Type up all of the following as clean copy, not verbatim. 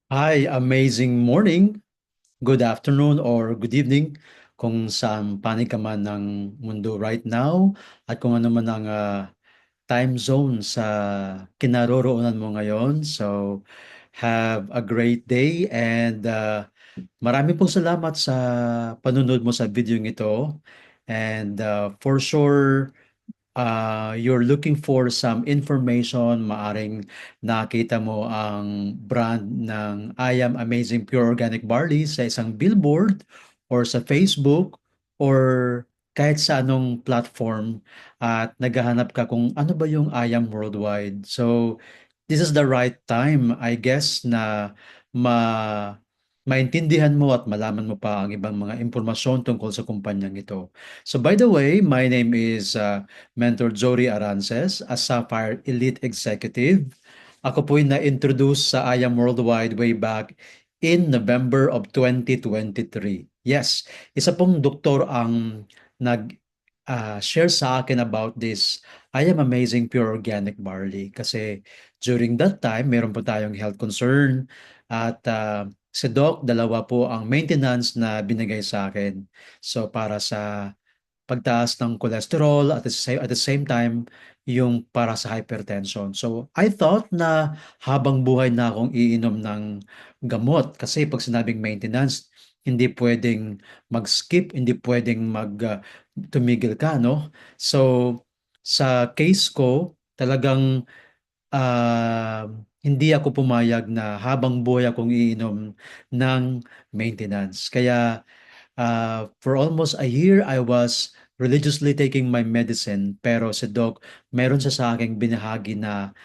Hi, amazing morning, good afternoon, or good evening kung saan panig ka man ng mundo right now at kung ano man ang time zone sa kinaroroonan mo ngayon. So, have a great day and marami pong salamat sa panunod mo sa video ito. And for sure, you're looking for some information, maaring nakita mo ang brand ng I Am Amazing Pure Organic Barley sa isang billboard or sa Facebook or kahit sa anong platform at naghahanap ka kung ano ba yung I Am Worldwide. So, this is the right time, I guess, na ma maintindihan mo at malaman mo pa ang ibang mga impormasyon tungkol sa kumpanyang ito. So by the way, my name is Mentor Jory Arances, a Sapphire Elite Executive. Ako po'y na-introduce sa IAM Worldwide way back in November of 2023. Yes, isa pong doktor ang nag-share sa akin about this I Am Amazing Pure Organic Barley kasi during that time, meron po tayong health concern at si Doc, dalawa po ang maintenance na binigay sa akin. So para sa pagtaas ng cholesterol at the same time yung para sa hypertension. So I thought na habang buhay na akong iinom ng gamot kasi pag sinabing maintenance, hindi pwedeng mag-skip, hindi pwedeng tumigil ka, no? So sa case ko, talagang hindi ako pumayag na habang buhay akong iinom ng maintenance. Kaya for almost a year, I was religiously taking my medicine. Pero si Doc, meron siya sa aking binahagi na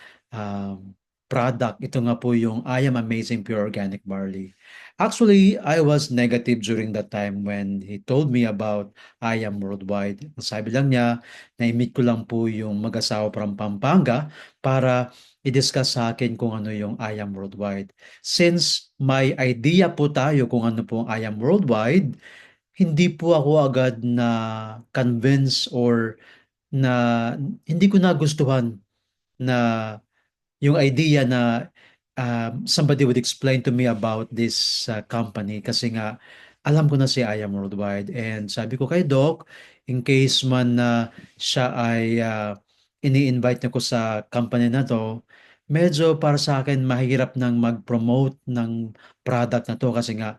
product. Ito nga po yung I Am Amazing Pure Organic Barley. Actually, I was negative during that time when he told me about I Am Worldwide. Sabi lang niya, na-meet ko lang po yung mag-asawa from Pampanga para i-discuss sa akin kung ano yung I Am Worldwide. Since may idea po tayo kung ano po ang I Am Worldwide, hindi po ako agad na convince or na hindi ko nagustuhan na yung idea na somebody would explain to me about this company kasi nga alam ko na si I Am Worldwide and sabi ko kay Doc in case man na siya ay ini-invite niya ko sa company na to, medyo para sa akin mahirap nang mag-promote ng product na to kasi nga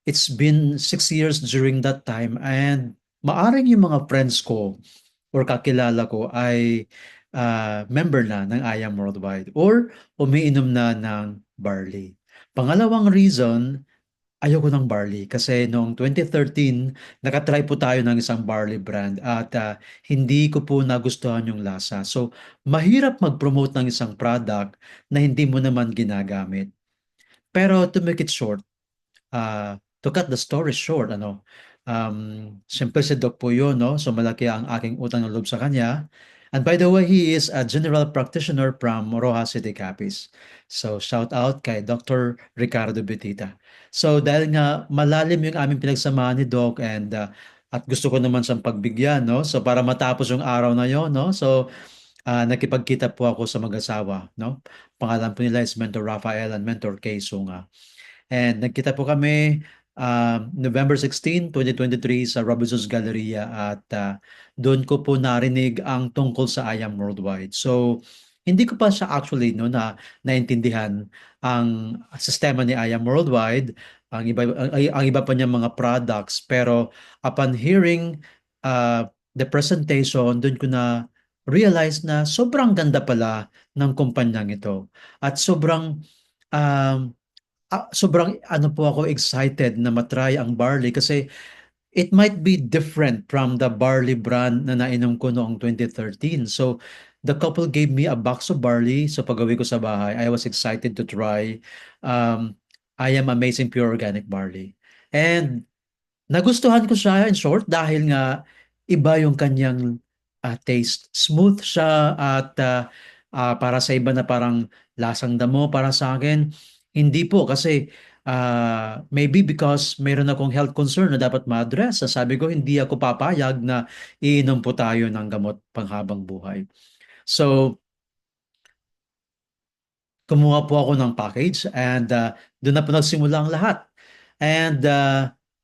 it's been 6 years during that time and maaring yung mga friends ko or kakilala ko ay member na ng I Am Worldwide or umiinom na ng barley. Pangalawang reason, ayoko ng barley kasi noong 2013, nakatry po tayo ng isang barley brand at hindi ko po nagustuhan yung lasa. So, mahirap mag-promote ng isang product na hindi mo naman ginagamit. Pero to make it short, to cut the story short, siyempre si Doc po yun, no? So malaki ang aking utang na loob sa kanya. And by the way, he is a general practitioner from Rojas City, Capiz. So shout out kay Dr. Ricardo Betita. So dahil nga malalim yung aming pinagsamahan ni Doc and at gusto ko naman siyang pagbigyan, no? So para matapos yung araw na yon, no? So nakipagkita po ako sa mag-asawa, no? Pangalan po nila is Mentor Rafael and Mentor Kay Sunga. And nagkita po kami November 16, 2023 sa Robinson's Galleria at doon ko po narinig ang tungkol sa I Am Worldwide. So, hindi ko pa siya actually no na naintindihan ang sistema ni I Am Worldwide, ang iba pa niya mga products pero upon hearing the presentation, doon ko na realize na sobrang ganda pala ng kumpanyang ito at um, sobrang ano po ako excited na matry ang barley kasi it might be different from the barley brand na nainom ko noong 2013. So, the couple gave me a box of barley. So, pag-uwi ko sa bahay, I was excited to try I Am Amazing Pure Organic Barley. And nagustuhan ko siya in short dahil nga iba yung kanyang taste. Smooth siya at para sa iba na parang lasang damo para sa akin, hindi po kasi maybe because mayroon akong health concern na dapat ma-address. Sabi ko hindi ako papayag na iinom po tayo ng gamot panghabang buhay. So, kumuha po ako ng package and doon na po nagsimula ang lahat. And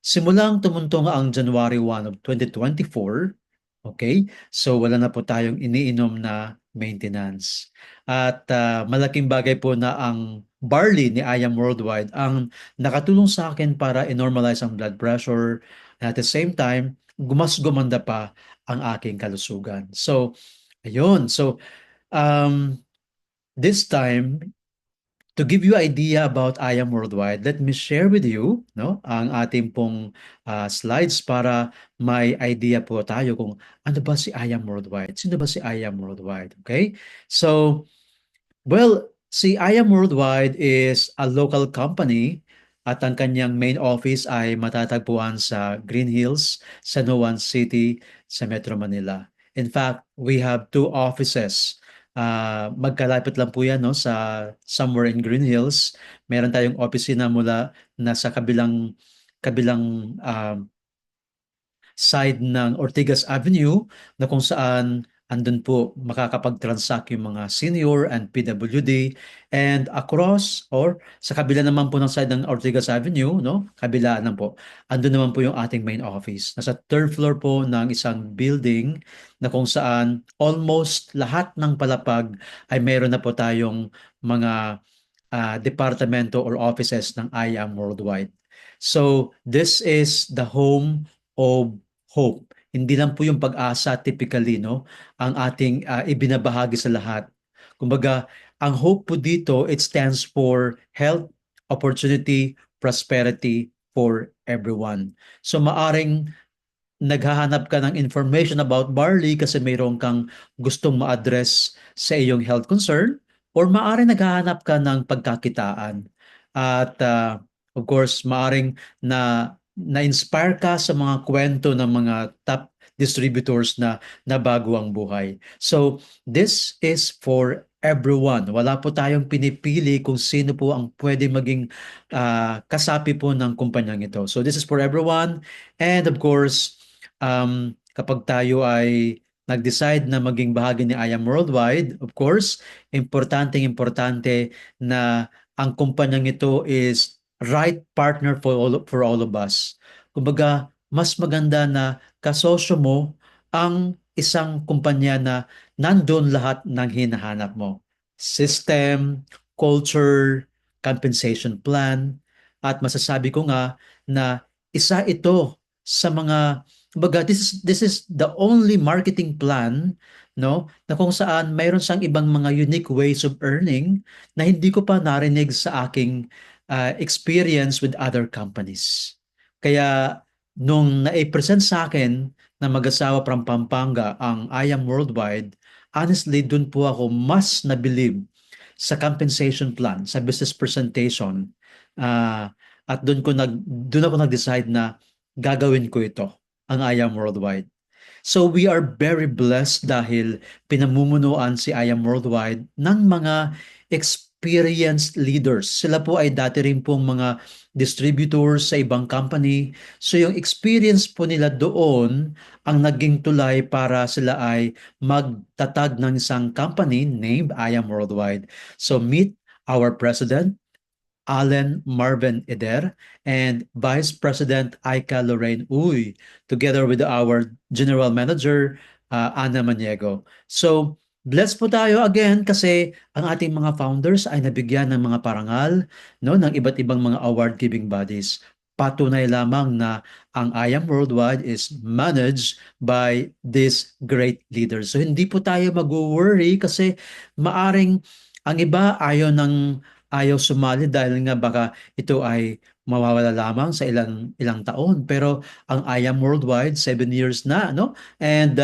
simulang tumuntong ang January 1 of 2024, okay? So wala na po tayong iniinom na maintenance. At malaking bagay po na ang barley ni I Am Worldwide ang nakatulong sa akin para i-normalize ang blood pressure and at the same time, gumanda pa ang aking kalusugan. So, ayun. So, um, this time, to give you idea about I Am Worldwide, let me share with you, no, ang ating pong slides para may idea po tayo kung ano ba si I Am Worldwide. Sino ba si I Am Worldwide? Okay? So, well, si I Am Worldwide is a local company at ang kanyang main office ay matatagpuan sa Green Hills, San Juan City, sa Metro Manila. In fact, we have two offices. Magkalapit lang po yan, no, sa somewhere in Green Hills. Meron tayong opisina mula nasa kabilang side ng Ortigas Avenue na kung saan andun po makakapag-transact yung mga senior and PWD and across or sa kabila naman po ng side ng Ortigas Avenue, no? Kabila naman po. Andun naman po yung ating main office. Nasa third floor po ng isang building na kung saan almost lahat ng palapag ay meron na po tayong mga departamento or offices ng I Am Worldwide. So, this is the home of hope. Hindi lang po yung pag-asa typically, no, ang ating ibinabahagi sa lahat. Kumbaga, ang hope po dito, it stands for health, opportunity, prosperity for everyone. So maaring naghahanap ka ng information about barley kasi mayroon kang gustong ma-address sa iyong health concern or maaari naghahanap ka ng pagkakitaan. At of course, maaring na-inspire ka sa mga kwento ng mga top distributors na bago ang buhay. So, this is for everyone. Wala po tayong pinipili kung sino po ang pwede maging kasapi po ng kumpanyang ito. So, this is for everyone. And of course, kapag tayo ay nag-decide na maging bahagi ni I Am Worldwide, of course, importanteng-importante na ang kumpanyang ito is right partner for all of us. Kumbaga, mas maganda na kasosyo mo ang isang kumpanya na nandun lahat ng hinahanap mo. System, culture, compensation plan, at masasabi ko nga na isa ito sa mga kumbaga this is the only marketing plan, no, na kung saan mayroon siyang ibang mga unique ways of earning na hindi ko pa narinig sa aking experience with other companies. Kaya nung na-present sa akin na mag-asawa from Pampanga ang I Am Worldwide, honestly, dun po ako mas nabilib sa compensation plan, sa business presentation. Uh, at dun ako nag-decide na gagawin ko ito, ang I Am Worldwide. So we are very blessed dahil pinamumunuan si I Am Worldwide ng mga experienced leaders. Sila po ay dati rin pong mga distributors sa ibang company. So yung experience po nila doon ang naging tulay para sila ay magtatag ng isang company named I Am Worldwide. So meet our president, Allen Marvin Eder, and Vice President Aika Lorraine Uy, together with our General Manager, Ana Maniego. So, blessed po tayo again kasi ang ating mga founders ay nabigyan ng mga parangal, no, ng iba't ibang mga award-giving bodies. Patunay lamang na ang I Am Worldwide is managed by these great leaders. So hindi po tayo mag-worry kasi maaring ang iba ayaw sumali dahil nga baka ito ay mawawala lamang sa ilang ilang taon. Pero ang I Am Worldwide, 7 years na, no? And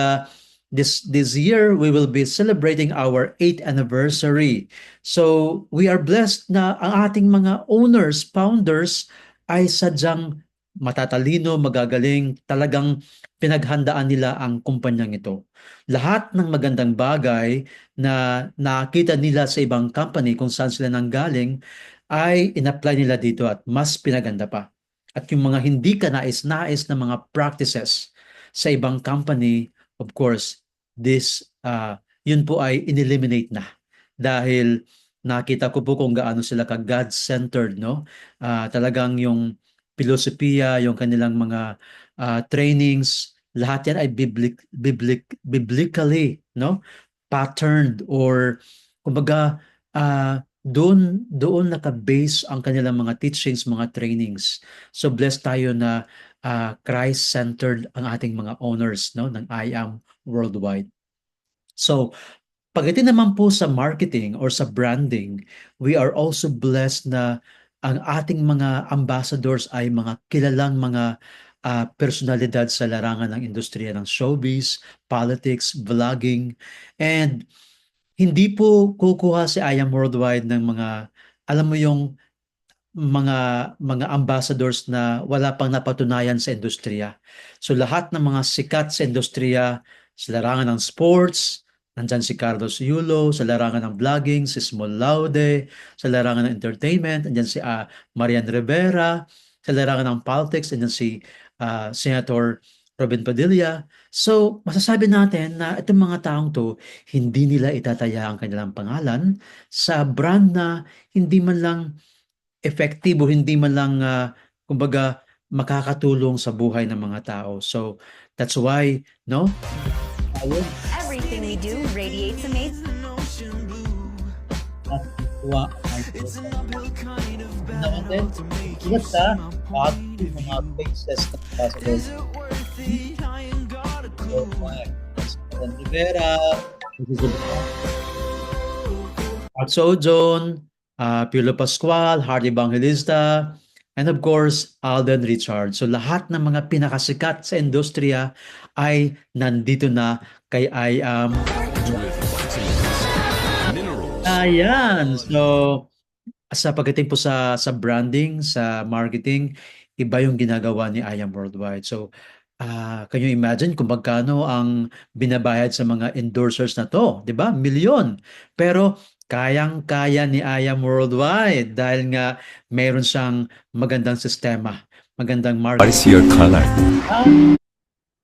this year, we will be celebrating our 8th anniversary. So, we are blessed na ang ating mga owners, founders, ay sadyang matatalino, magagaling, talagang pinaghandaan nila ang kumpanyang ito. Lahat ng magandang bagay na nakita nila sa ibang company kung saan sila nanggaling ay in-apply nila dito at mas pinaganda pa. At yung mga hindi ka nais-nais na mga practices sa ibang company, of course, yun po ay ineliminate na. Dahil nakita ko po kung gaano sila ka God-centered, no? Talagang yung filosofiya, yung kanilang mga trainings, lahat yan ay biblically, no? Patterned or kumbaga doon naka-base ang kanilang mga teachings, mga trainings. So blessed tayo na Christ-centered ang ating mga owners, no, ng I Am Worldwide. So pagdating naman po sa marketing or sa branding, we are also blessed na ang ating mga ambassadors ay mga kilalang mga personalidad sa larangan ng industriya ng showbiz, politics, vlogging, and hindi po kukuha si I Am Worldwide ng mga, alam mo yung mga ambassadors na wala pang napatunayan sa industriya. So lahat ng mga sikat sa industriya, sa larangan ng sports, nandyan si Carlos Yulo, sa larangan ng vlogging, si Small Laude, sa larangan ng entertainment, nandyan si Marian Rivera, sa larangan ng politics, nandyan si Senator Robin Padilla. So, masasabi natin na itong mga taong to, hindi nila itataya ang kanilang pangalan sa brand na hindi man lang epektibo, hindi man lang kumbaga makakatulong sa buhay ng mga tao. So that's why, no? Ayun. Everything we do radiates amazing. Natutuwa ang natin. Ingat ka, bago yung mga faces na possible. So, Rivera, Arts Ozone, Piolo Pascual, Hardy Evangelista, and of course, Alden Richard. So lahat ng mga pinakasikat sa industriya ay nandito na kay I Am. Ayan. So, sa pagdating po sa branding, sa marketing, iba yung ginagawa ni I Am Worldwide. So, can you imagine kung magkano ang binabayad sa mga endorsers na to, 'di ba? Milyon. Pero kayang-kaya ni I Am Worldwide dahil nga meron siyang magandang sistema, magandang What is marketing. your color?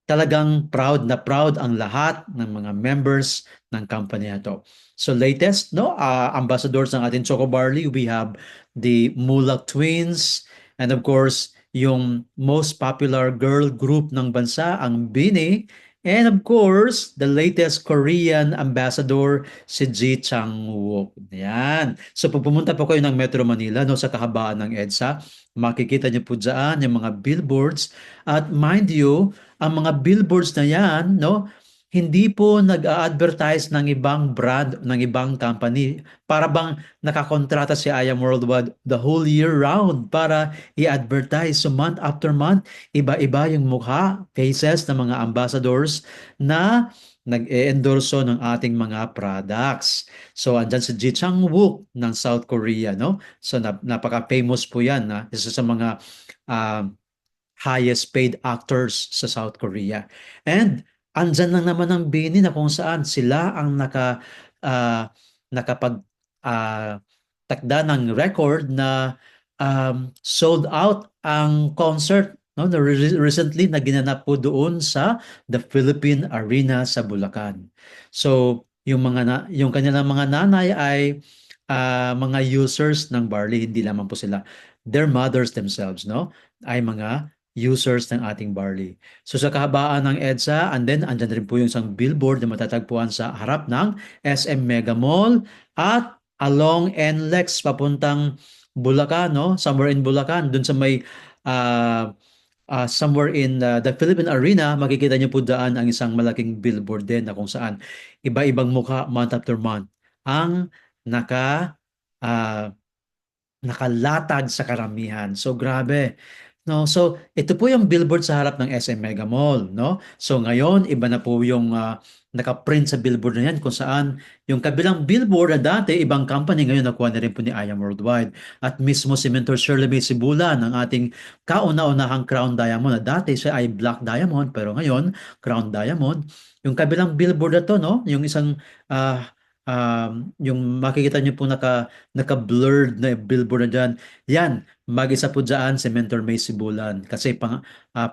Talagang proud na proud ang lahat ng mga members ng company na to. So latest, no, ambassadors ng ating Choco Barley, we have the Mulak Twins, and of course, yung most popular girl group ng bansa, ang BINI, and of course, the latest Korean ambassador, si Ji Chang-wook. Yan. So pag pumunta po kayo ng Metro Manila, no, sa kahabaan ng EDSA, makikita niyo po dyan yung mga billboards. At mind you, ang mga billboards na yan, no, hindi po nag-a-advertise ng ibang brand, ng ibang company. Para bang nakakontrata si I Am Worldwide the whole year round para i-advertise. So month after month, iba-iba yung mukha, faces ng mga ambassadors na nag-e-endorso ng ating mga products. So andyan si Ji Chang-wook ng South Korea, no? So napaka-famous po yan, na isa sa mga uh, highest paid actors sa South Korea. And andyan lang naman ang BINI na kung saan sila ang ah, nakapag ah, takda ng record na sold out ang concert, no, na recently na ginanap po doon sa The Philippine Arena sa Bulacan. So yung kanilang mga nanay ay mga users ng barley, hindi lamang po sila. Their mothers themselves, no, ay mga users ng ating barley. So sa kahabaan ng EDSA, and then andyan rin po yung isang billboard na matatagpuan sa harap ng SM Mega Mall at along NLEX papuntang Bulacan, no? Somewhere in Bulacan, dun sa may somewhere in the Philippine Arena, makikita niyo po daan ang isang malaking billboard din na kung saan iba-ibang mukha month after month ang naka ah, nakalatag sa karamihan. So grabe. No, so ito po yung billboard sa harap ng SM Mega Mall, no? So ngayon iba na po yung naka-print sa billboard na yan kung saan yung kabilang billboard na dati ibang company ngayon nakuha na rin po ni I Am Worldwide. At mismo si Mentor Shirley May Sibula ng ating kauna-unahang Crown Diamond na dati siya ay Black Diamond pero ngayon Crown Diamond. Yung kabilang billboard na to, no? Yung isang yung makikita niyo po naka-blurred na billboard na dyan, yan, mag-isa po dyan si Mentor May Sibulan. Kasi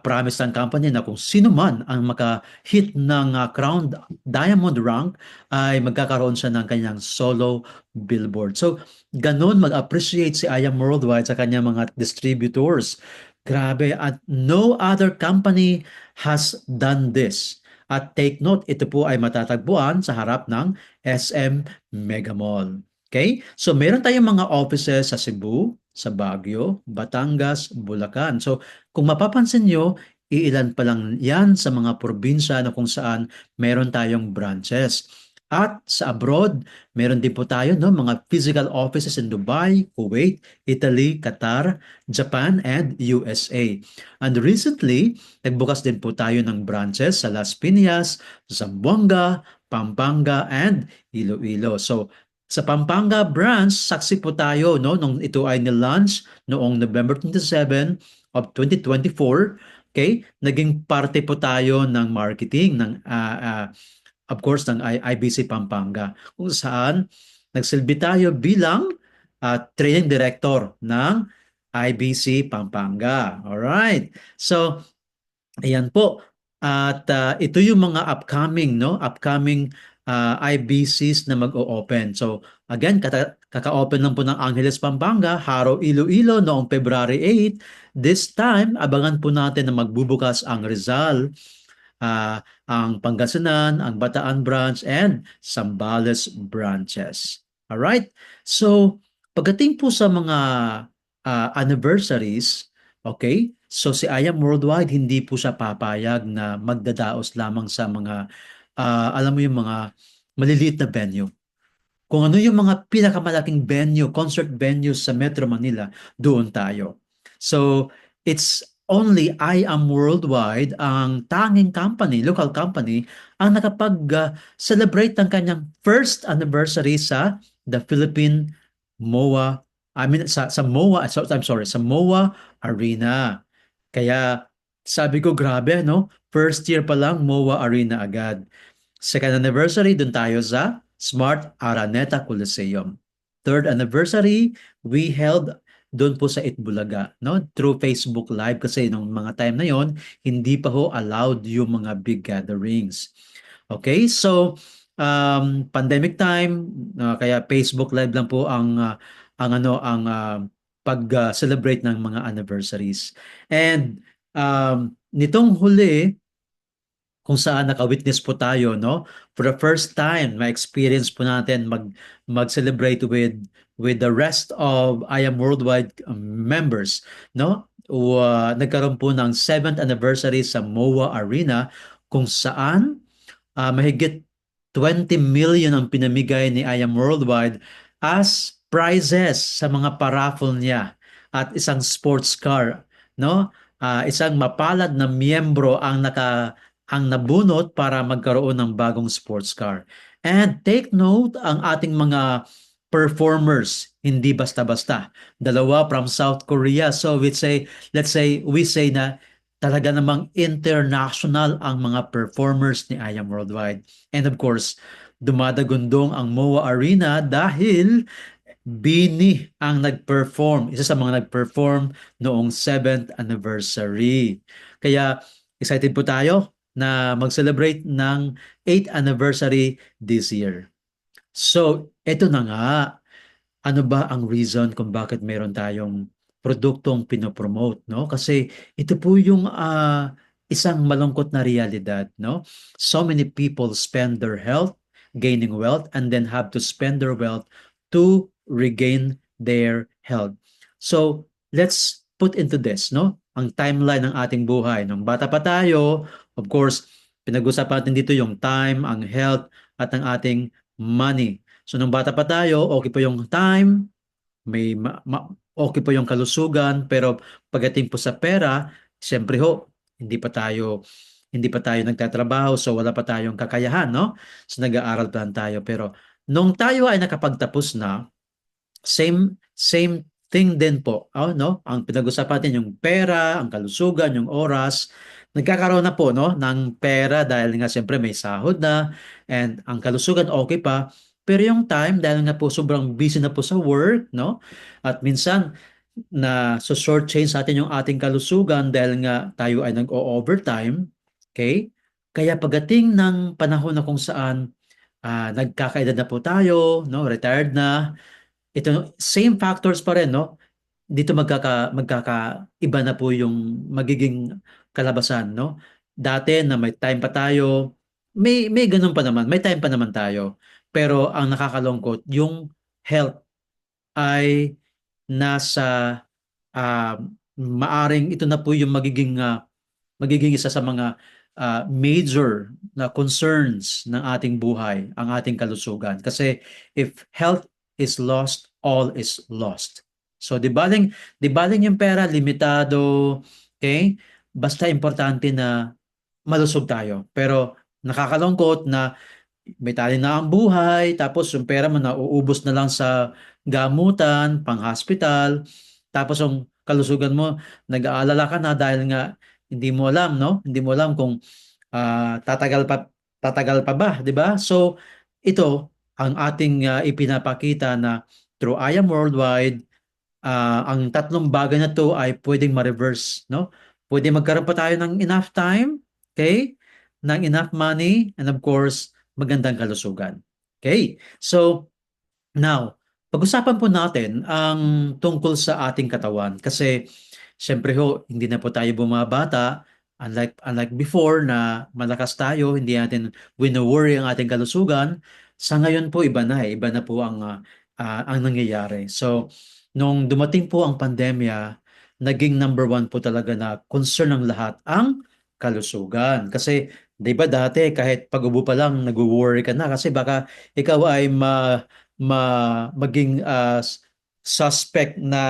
promise ng company na kung sino man ang maka-hit ng Crown Diamond rank ay magkakaroon siya ng kanyang solo billboard. So, ganun mag-appreciate si IAM Worldwide sa kanyang mga distributors. Grabe, at no other company has done this. At take note, ito po ay matatagpuan sa harap ng SM Mega Mall. Okay? So meron tayong mga offices sa Cebu, sa Baguio, Batangas, Bulacan. So kung mapapansin nyo, iilan pa lang yan sa mga probinsya na kung saan meron tayong branches. At sa abroad, meron din po tayo no, mga physical offices in Dubai, Kuwait, Italy, Qatar, Japan, and USA. And recently, nagbukas din po tayo ng branches sa Las Piñas, Zamboanga, Pampanga, and Iloilo. So, sa Pampanga branch, saksi po tayo no, nung ito ay nilaunch noong November 27 of 2024. Okay? Naging parte po tayo ng marketing ng of course ng IBC Pampanga kung saan nagsilbi tayo bilang training director ng IBC Pampanga. All right. So, ayan po. At ito yung mga upcoming, no? Upcoming IBCs na mag-o-open. So, again, kaka-open lang po ng Angeles, Pampanga, Haro, Iloilo noong February 8. This time, abangan po natin na magbubukas ang Rizal, ang Pangasinan, ang Bataan branch, and Zambales branches. Alright? So, pagdating po sa mga anniversaries, okay? So, si IAM Worldwide, hindi po siya papayag na magdadaos lamang sa mga, alam mo yung mga maliliit na venue. Kung ano yung mga pinakamalaking venue, concert venues sa Metro Manila, doon tayo. So, it's only I Am Worldwide ang tanging company, local company, ang nakapag-celebrate ng kanyang first anniversary sa the Philippine MOA, I mean sa MOA, I'm sorry, sa MOA Arena. Kaya sabi ko grabe no, first year pa lang MOA Arena agad. Second anniversary, dun tayo sa Smart Araneta Coliseum. Third anniversary, we held doon po sa Itbulaga, no? Through Facebook Live kasi nung mga time na yon, hindi pa ho allowed yung mga big gatherings. Okay, so pandemic time, kaya Facebook Live lang po ang pag-celebrate ng mga anniversaries. And nitong huli, kung saan naka-witness po tayo, no? For the first time, ma-experience po natin mag-celebrate with the rest of I Am Worldwide members, no? Nagkaroon po ng 7th anniversary sa MOA Arena kung saan mahigit 20 million ang pinamigay ni I Am Worldwide as prizes sa mga paraffle niya at isang sports car, no? Isang mapalad na miyembro ang nabunot para magkaroon ng bagong sports car. And take note, ang ating mga performers, hindi basta-basta. Dalawa from South Korea. So let's say, we say na talaga namang international ang mga performers ni I Am Worldwide. And of course, dumadagundong ang MOA Arena dahil Bini ang nag-perform, isa sa mga nag-perform noong 7th anniversary. Kaya excited po tayo na mag-celebrate ng 8th anniversary this year. So, eto na nga. Ano ba ang reason kung bakit meron tayong produktong pinopromote, no? Kasi ito po yung isang malungkot na realidad, no? So many people spend their health gaining wealth and then have to spend their wealth to regain their health. So, let's put into this, no? Ang timeline ng ating buhay. Nung bata pa tayo, of course, pinag-usapan natin dito yung time, ang health, at ang ating money. So, nung bata pa tayo, okay pa yung time, okay pa yung kalusugan, pero pagdating po sa pera, siyempre ho, hindi pa tayo nagtatrabaho, so wala pa tayong kakayahan, no? So, nag-aaral pa lang tayo. Pero, nung tayo ay nakapagtapos na, same thing din po, no? Ang pinag-usapan natin yung pera, ang kalusugan, yung oras. Nagkakaroon na po, no, ng pera dahil nga siyempre may sahod na and ang kalusugan okay pa. Pero yung time, dahil nga po sobrang busy na po sa work, no? At minsan, na so short change sa atin yung ating kalusugan dahil nga tayo ay nag-o-overtime, okay? Kaya pagdating ng panahon na kung saan nagkakaedad na po tayo, no, retired na, ito same factors pa rin, no? Dito magkakaiba na po yung magiging kalabasan, no? Dati na may time pa tayo, may ganun pa naman, may time pa naman tayo. Pero ang nakakalungkot, yung health ay nasa maaring ito na po yung magiging isa sa mga major na concerns ng ating buhay, ang ating kalusugan. Kasi if health is lost, all is lost. So di baling yung pera limitado, okay? Basta importante na malusog tayo. Pero nakakalungkot na may tali na ang buhay, tapos yung pera mo nauubos na lang sa gamutan, pang-hospital, tapos yung kalusugan mo, nag-aalala ka na dahil nga hindi mo alam, no? Hindi mo alam kung tatagal pa ba, 'di ba? So ito ang ating ipinapakita na through I Am Worldwide, ang tatlong bagay na to ay pwedeng ma-reverse, no? Pwede magkaroon pa tayo ng enough time, okay? Ng enough money, and of course, magandang kalusugan. Okay? So, now, pag-usapan po natin ang tungkol sa ating katawan kasi siyempre ho, hindi na po tayo bumabata unlike before na malakas tayo, hindi natin wino-worry ang ating kalusugan. Sa ngayon po iba na eh, iba na po ang nangyayari. So, nung dumating po ang pandemya, naging number one po talaga na concern ng lahat ang kalusugan. Kasi 'di ba dati kahit pag-ubo pa lang nagwo-worry ka na kasi baka ikaw ay maging suspect na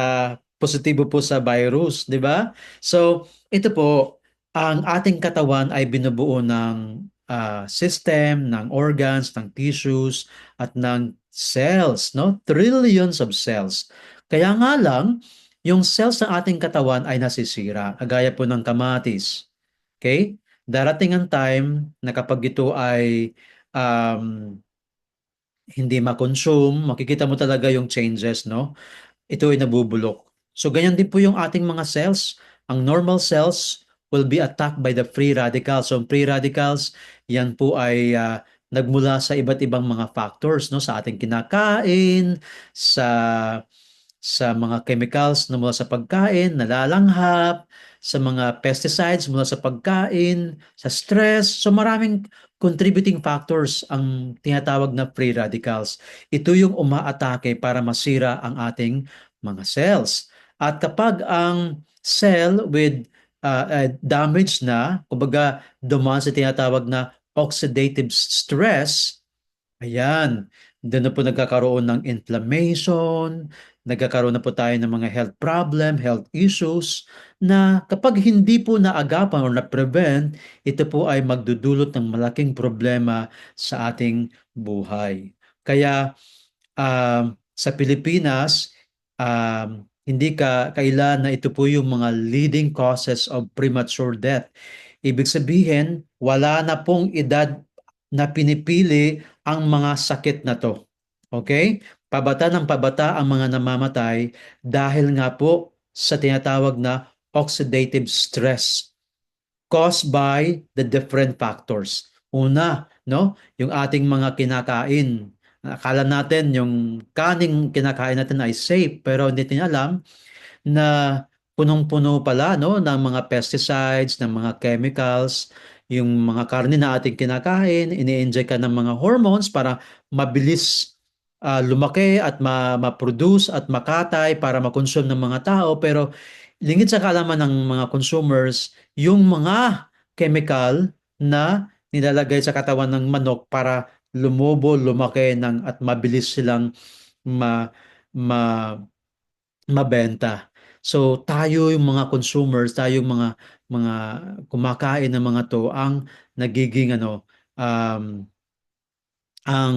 positibo po sa virus, 'di ba? So, ito po, ang ating katawan ay binubuo ng system, ng organs, ng tissues, at ng cells, no? Trillions of cells. Kaya nga lang, yung cells ng ating katawan ay nasisira, kagaya po ng kamatis. Okay? Darating ang time na kapag ito ay um, hindi ma-consume, makikita mo talaga yung changes, no? Ito ay nabubulok. So ganyan din po yung ating mga cells. Ang normal cells will be attacked by the free radicals. So ang free radicals, yan po ay nagmula sa iba't ibang mga factors, no? Sa ating kinakain, sa mga chemicals na mula sa pagkain, nalalanghap, sa mga pesticides mula sa pagkain, sa stress. So maraming contributing factors ang tinatawag na free radicals. Ito yung umaatake para masira ang ating mga cells. At kapag ang cell with damage na, kumbaga dumaan sa tinatawag na oxidative stress, ayan, doon na po nagkakaroon ng inflammation, nagkakaroon na po tayo ng mga health problem, health issues, na kapag hindi po naagapan or na-prevent, ito po ay magdudulot ng malaking problema sa ating buhay. Kaya sa Pilipinas, hindi kailan na ito po yung mga leading causes of premature death. Ibig sabihin, wala na pong edad na pinipili ang mga sakit na to. Okay? Pabata ng pabata ang mga namamatay dahil nga po sa tinatawag na oxidative stress caused by the different factors. Una, no, yung ating mga kinakain. Akala natin yung kaning kinakain natin ay safe pero hindi natin alam na punong-puno pala no ng mga pesticides, ng mga chemicals, yung mga karne na ating kinakain, ini-inject ka ng mga hormones para mabilis lumaki at ma-produce at makatay para makonsume ng mga tao pero lingid sa kaalaman ng mga consumers yung mga chemical na nilalagay sa katawan ng manok para lumobo, lumaki at mabilis silang ma, ma, mabenta. So tayo yung mga consumers, tayo yung mga kumakain ng mga to ang nagiging ang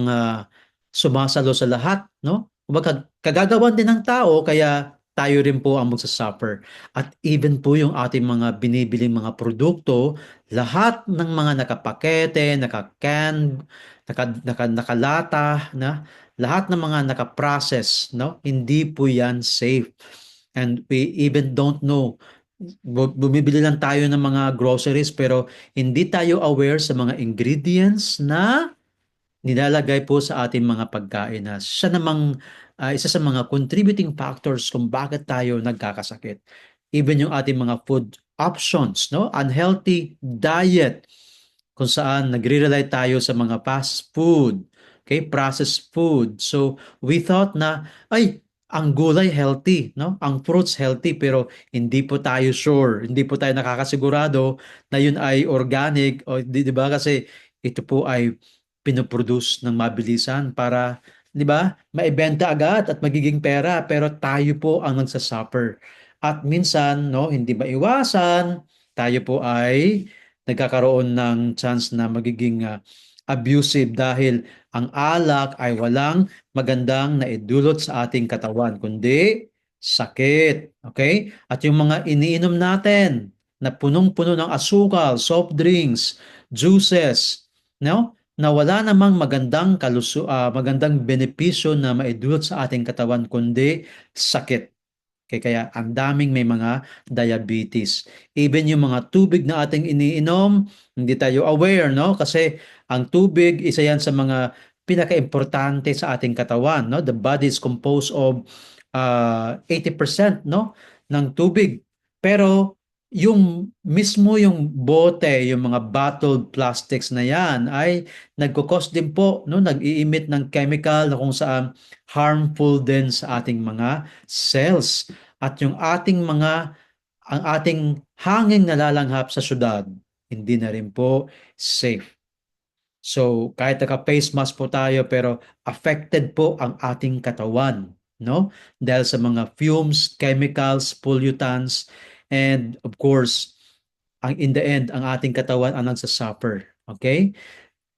sumasalo sa lahat, no? Kumbaga kagagawan din ng tao kaya tayo rin po ang magsasuffer. At even po yung ating mga binibiling mga produkto, lahat ng mga nakapakete, naka-can, nakalata, na lahat ng mga nakaprocess, no? Hindi po yan safe. And we even don't know. Bumibili lang tayo ng mga groceries pero hindi tayo aware sa mga ingredients na nilalagay po sa ating mga pagkain na siya namang isa sa mga contributing factors kung bakit tayo nagkakasakit. Even yung ating mga food options, no? Unhealthy diet kung saan nagre-rely tayo sa mga fast food, okay, processed food. So we thought na ay ang gulay healthy, no? Ang fruits healthy pero hindi po tayo sure, hindi po tayo nakakasigurado na yun ay organic o di ba kasi ito po ay pinoproduce ng mabilisan para 'di ba? Maibenta agad at magiging pera pero tayo po ang nagsasuffer. At minsan, no, hindi maiwasan, tayo po ay nagkakaroon ng chance na magiging abusive dahil ang alak ay walang magandang naidulot sa ating katawan, kundi sakit. Okay? At yung mga iniinom natin na punong-puno ng asukal, soft drinks, juices, no? Na wala namang magandang benepisyo na maidulot sa ating katawan kundi sakit. Kaya ang daming may mga diabetes. Even yung mga tubig na ating iniinom, hindi tayo aware, no? Kasi ang tubig, isa yan sa mga pinaka-importante sa ating katawan, no? The body is composed of 80%, no? Ng tubig. Pero yung mismo yung bote, yung mga bottled plastics na yan ay nagkukos din po, no? Nag-i-emit ng chemical na kung saan harmful din sa ating mga cells at yung ang ating hanging nalalanghap sa syudad, hindi na rin po safe. So, kahit naka-face mask po tayo, pero affected po ang ating katawan, no? Dahil sa mga fumes, chemicals, pollutants, and of course, in the end, ang ating katawan ang nagsasuffer. Okay?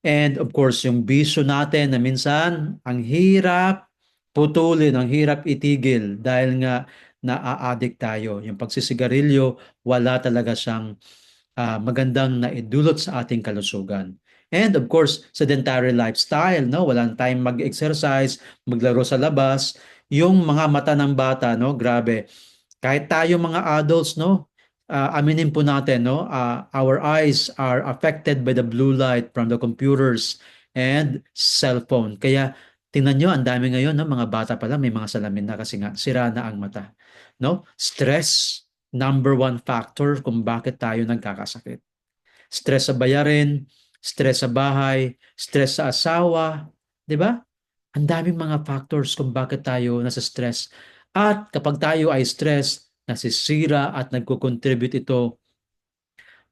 And of course, yung bisyo natin na minsan, ang hirap putulin, ang hirap itigil dahil nga naa-addict tayo. Yung pagsisigarilyo, wala talaga siyang magandang naidulot sa ating kalusugan. And of course, sedentary lifestyle, no? Walang time mag-exercise, maglaro sa labas. Yung mga mata ng bata, no? Grabe. Kahit tayo mga adults, no? Aminin po natin, no? Our eyes are affected by the blue light from the computers and cellphone. Kaya tingnan nyo, ang dami ngayon, no? Mga bata pa lang may mga salamin na kasi nga sira na ang mata. No? Stress, number one factor kung bakit tayo nagkakasakit. Stress sa bayarin, stress sa bahay, stress sa asawa, 'di ba? Ang daming mga factors kung bakit tayo nasa stress. At kapag tayo ay stress, nasisira at nagko-contribute ito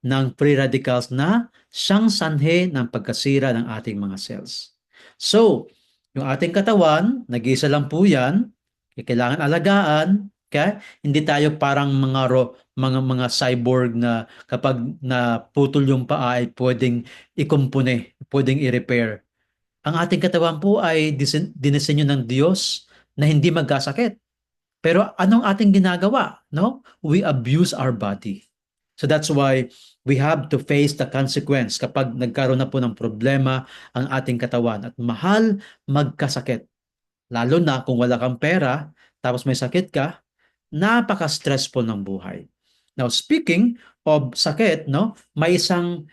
ng free radicals na siyang sanhi ng pagkasira ng ating mga cells. So, yung ating katawan, nag-iisa lang po yan, kailangan alagaan, okay? Hindi tayo parang mga cyborg na kapag naputol yung paa ay pwedeng ikumpune, pwedeng i-repair. Ang ating katawan po ay dinisenyo ng Diyos na hindi magkasakit. Pero anong ating ginagawa, no? We abuse our body. So that's why we have to face the consequence kapag nagkaroon na po ng problema ang ating katawan at mahal magkasakit. Lalo na kung wala kang pera, tapos may sakit ka, napaka-stressful ng buhay. Now, speaking of sakit, no, may isang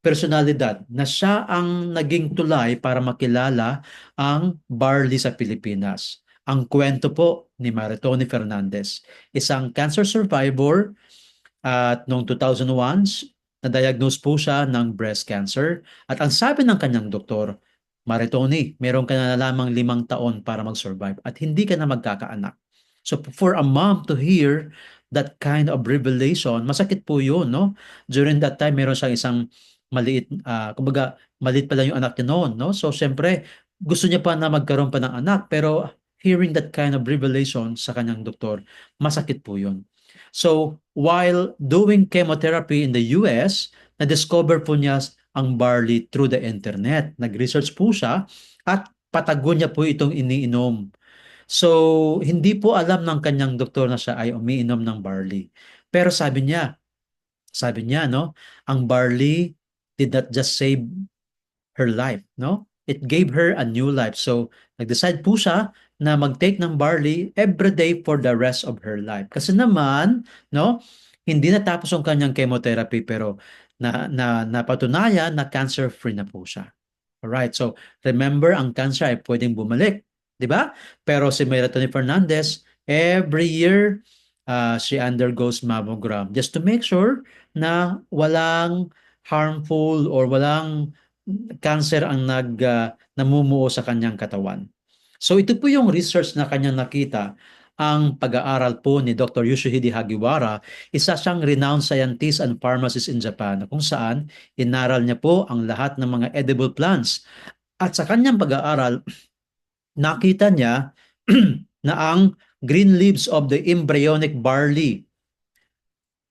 personalidad na siya ang naging tulay para makilala ang barley sa Pilipinas. Ang kwento po ni Maritoni Fernandez, isang cancer survivor at noong 2001, na-diagnose po siya ng breast cancer. At ang sabi ng kanyang doktor, Maritoni, meron ka na lamang 5 taon para mag-survive at hindi ka na magkakaanak. So for a mom to hear that kind of revelation, masakit po yun, no? During that time, meron siyang isang kumbaga, maliit pa lang yung anak niya noon, no? So syempre, gusto niya pa na magkaroon pa ng anak, pero hearing that kind of revelation sa kanyang doktor, masakit po yun. So, while doing chemotherapy in the US, na-discover po niya ang barley through the internet. Nag-research po siya at patago niya po itong iniinom. So, hindi po alam ng kanyang doktor na siya ay umiinom ng barley. Pero sabi niya, no, ang barley did not just save her life, no? It gave her a new life. So, nag-decide po siya na mag-take ng barley every day for the rest of her life. Kasi naman, no, hindi natapos ang kanyang chemotherapy pero napatunayan na cancer-free na po siya. Alright, so remember, ang cancer ay pwedeng bumalik, di ba? Pero si Mayra Tony Fernandez, every year, she undergoes mammogram just to make sure na walang harmful or walang cancer ang namumuo sa kanyang katawan. So ito po yung research na kanyang nakita. Ang pag-aaral po ni Dr. Yoshihide Hagiwara, isa siyang renowned scientist and pharmacist in Japan, kung saan inaral niya po ang lahat ng mga edible plants. At sa kanyang pag-aaral, nakita niya na ang green leaves of the embryonic barley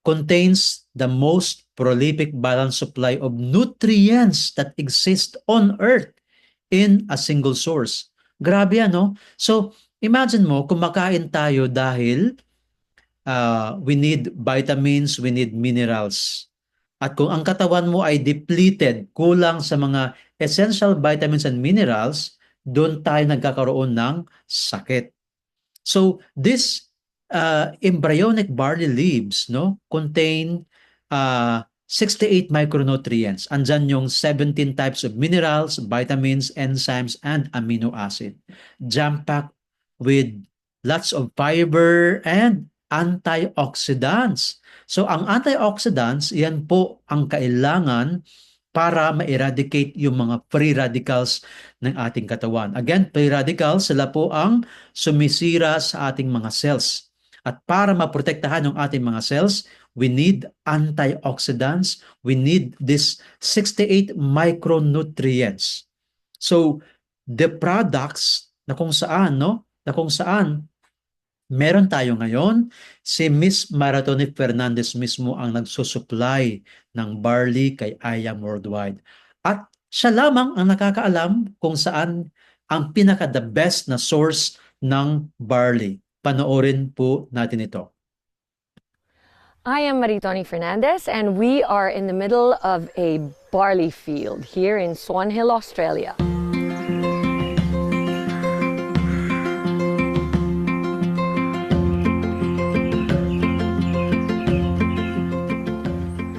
contains the most prolific balanced supply of nutrients that exist on Earth in a single source. Grabe ano? So, imagine mo, kumakain tayo dahil we need vitamins, we need minerals. At kung ang katawan mo ay depleted, kulang sa mga essential vitamins and minerals, doon tayo nagkakaroon ng sakit. So this embryonic barley leaves, no, contain 68 micronutrients. Andyan yung 17 types of minerals, vitamins, enzymes, and amino acid. Jam-packed with lots of fiber and antioxidants. So ang antioxidants, yan po ang kailangan para ma-eradicate yung mga free radicals ng ating katawan. Again, free radicals, sila po ang sumisira sa ating mga cells. At para maprotektahan yung ating mga cells, we need antioxidants, we need this 68 micronutrients. So, the products na kung saan, no? Na kung saan meron tayo ngayon, si Miss Mayra Tony Fernandez mismo ang nagsusupply ng barley kay IAM Worldwide. At siya lamang ang nakakaalam kung saan ang pinaka-the best na source ng barley. Panoorin po natin ito. I am Maritoni Fernandez, and we are in the middle of a barley field here in Swan Hill, Australia.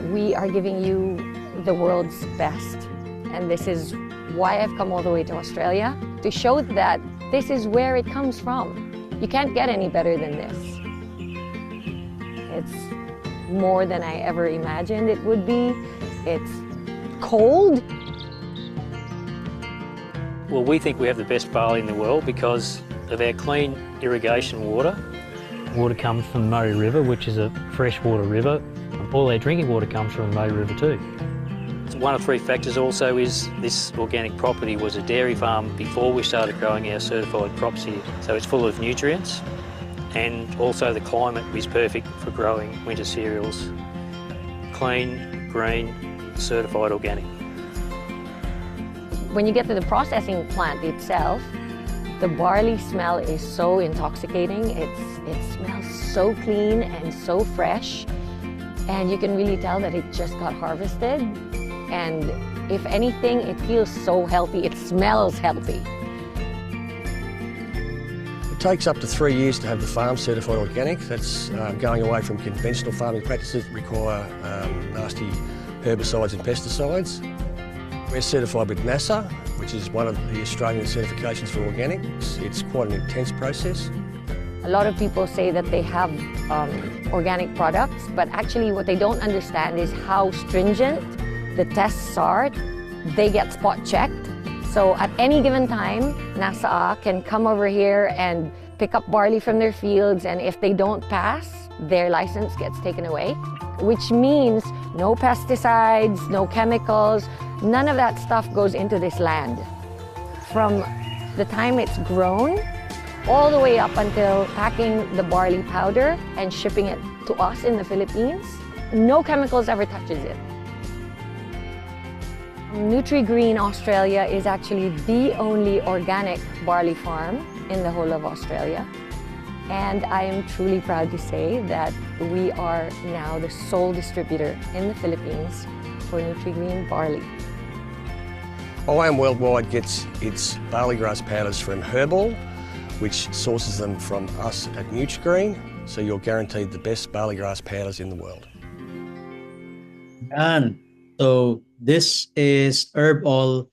We are giving you the world's best, and this is why I've come all the way to Australia, to show that this is where it comes from. You can't get any better than this. It's more than I ever imagined it would be. It's cold. Well, we think we have the best barley in the world because of our clean irrigation water. Water comes from the Murray River, which is a freshwater river. All our drinking water comes from the Murray River too. One of three factors also is this organic property was a dairy farm before we started growing our certified crops here. So it's full of nutrients, and also the climate is perfect for growing winter cereals. Clean, green, certified organic. When you get to the processing plant itself, the barley smell is so intoxicating. It smells so clean and so fresh, and you can really tell that it just got harvested. And if anything, it feels so healthy. It smells healthy. It takes up to 3 years to have the farm certified organic. That's going away from conventional farming practices that require nasty herbicides and pesticides. We're certified with NASA, which is one of the Australian certifications for organic. It's quite an intense process. A lot of people say that they have organic products, but actually what they don't understand is how stringent the tests are. They get spot checked. So at any given time, NASA can come over here and pick up barley from their fields, and if they don't pass, their license gets taken away, which means no pesticides, no chemicals, none of that stuff goes into this land. From the time it's grown, all the way up until packing the barley powder and shipping it to us in the Philippines, no chemicals ever touches it. Nutri-Green Australia is actually the only organic barley farm in the whole of Australia. And I am truly proud to say that we are now the sole distributor in the Philippines for Nutri-Green barley. IAM Worldwide gets its barley grass powders from Herbal, which sources them from us at Nutri-Green, so you're guaranteed the best barley grass powders in the world. Yan. So this is Herbal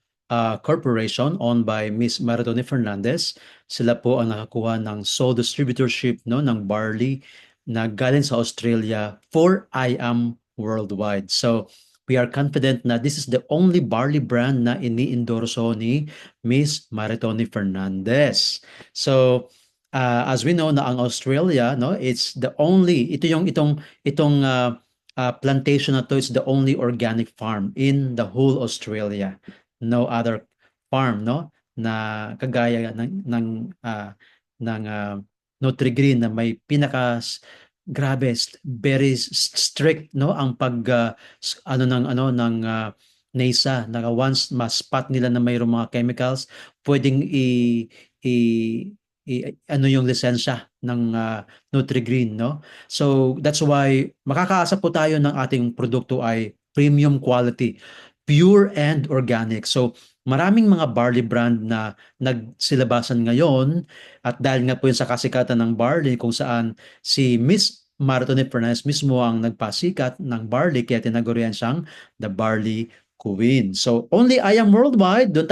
Corporation owned by Miss Maratoni Fernandez. Sila po ang nakakuha ng sole distributorship no ng barley na galing sa Australia for IAM Worldwide. So we are confident na this is the only barley brand na ini-endorso ni Miss Maratoni Fernandez. So as we know na ang Australia no, it's the only itong plantation na to, it's the only organic farm in the whole Australia. No other farm no na kagaya ng Nutri-Green na may grabe very strict no ang pag NAISA na once ma-spot nila na mayroong mga chemicals pwedeng yung lisensya ng Nutri-Green no. So that's why makakaasa po tayo ng ating produkto ay premium quality, pure and organic. So maraming mga barley brand na nagsilabasan ngayon at dahil nga po yun sa kasikatan ng barley kung saan si Miss Maratoni Fernandez mismo ang nagpasikat ng barley kaya tinagurian siyang the Barley Queen. So only IAM Worldwide, doon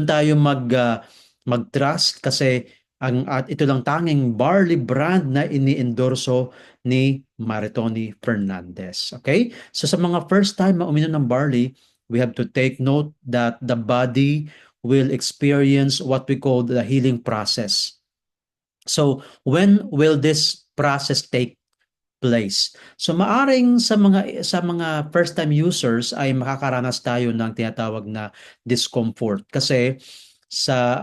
tayo mag-trust kasi ito lang tanging barley brand na ini-endorso ni Maratoni Fernandez. Okay? So sa mga first time na uminom ng barley, we have to take note that the body will experience what we call the healing process. So when will this process take place? So maaring sa mga first time users ay makakaranas tayo ng tinatawag na discomfort kasi sa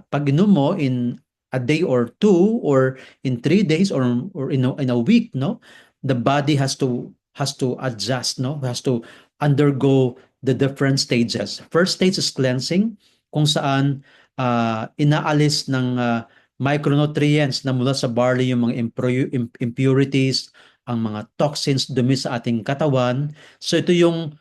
pag-inom mo in a day or two or in 3 days or in a week no, the body has to adjust no, has to undergo the different stages. First stage is cleansing kung saan inaalis ng micronutrients na mula sa barley yung mga impurities, ang mga toxins dumi sa ating katawan. So ito yung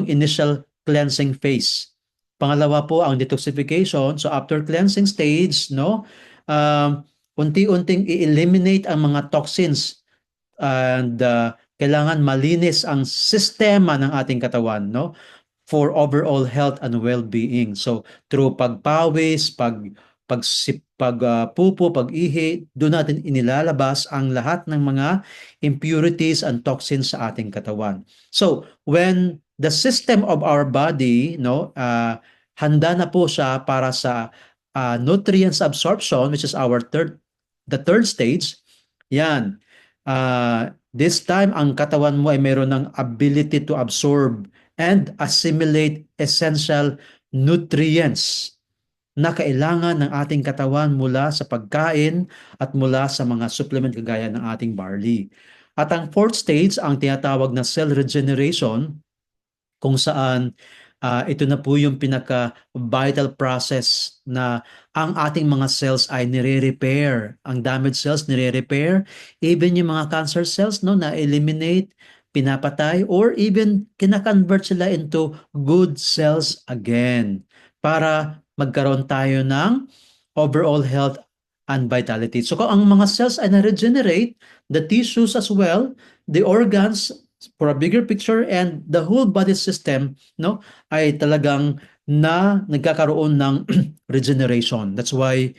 initial cleansing phase. Pangalawa po ang detoxification. So after cleansing stage no, unti-unting i-eliminate ang mga toxins and kailangan malinis ang sistema ng ating katawan no for overall health and well-being. So through pagpawis, pagpupo, pag-ihi, doon natin inilalabas ang lahat ng mga impurities and toxins sa ating katawan. So when the system of our body no handa na po siya para sa nutrients absorption, which is the third stage, yan. This time, ang katawan mo ay mayroon ng ability to absorb and assimilate essential nutrients na kailangan ng ating katawan mula sa pagkain at mula sa mga supplement kagaya ng ating barley. At ang fourth stage, ang tinatawag na cell regeneration, kung saan ito na po yung pinaka-vital process na ang ating mga cells ay nire-repair. Ang damaged cells nire-repair. Even yung mga cancer cells no, na-eliminate, pinapatay, or even kina-convert sila into good cells again para magkaroon tayo ng overall health and vitality. So kung ang mga cells ay na-regenerate, the tissues as well, the organs, for a bigger picture and the whole body system no ay talagang nagkakaroon ng regeneration. That's why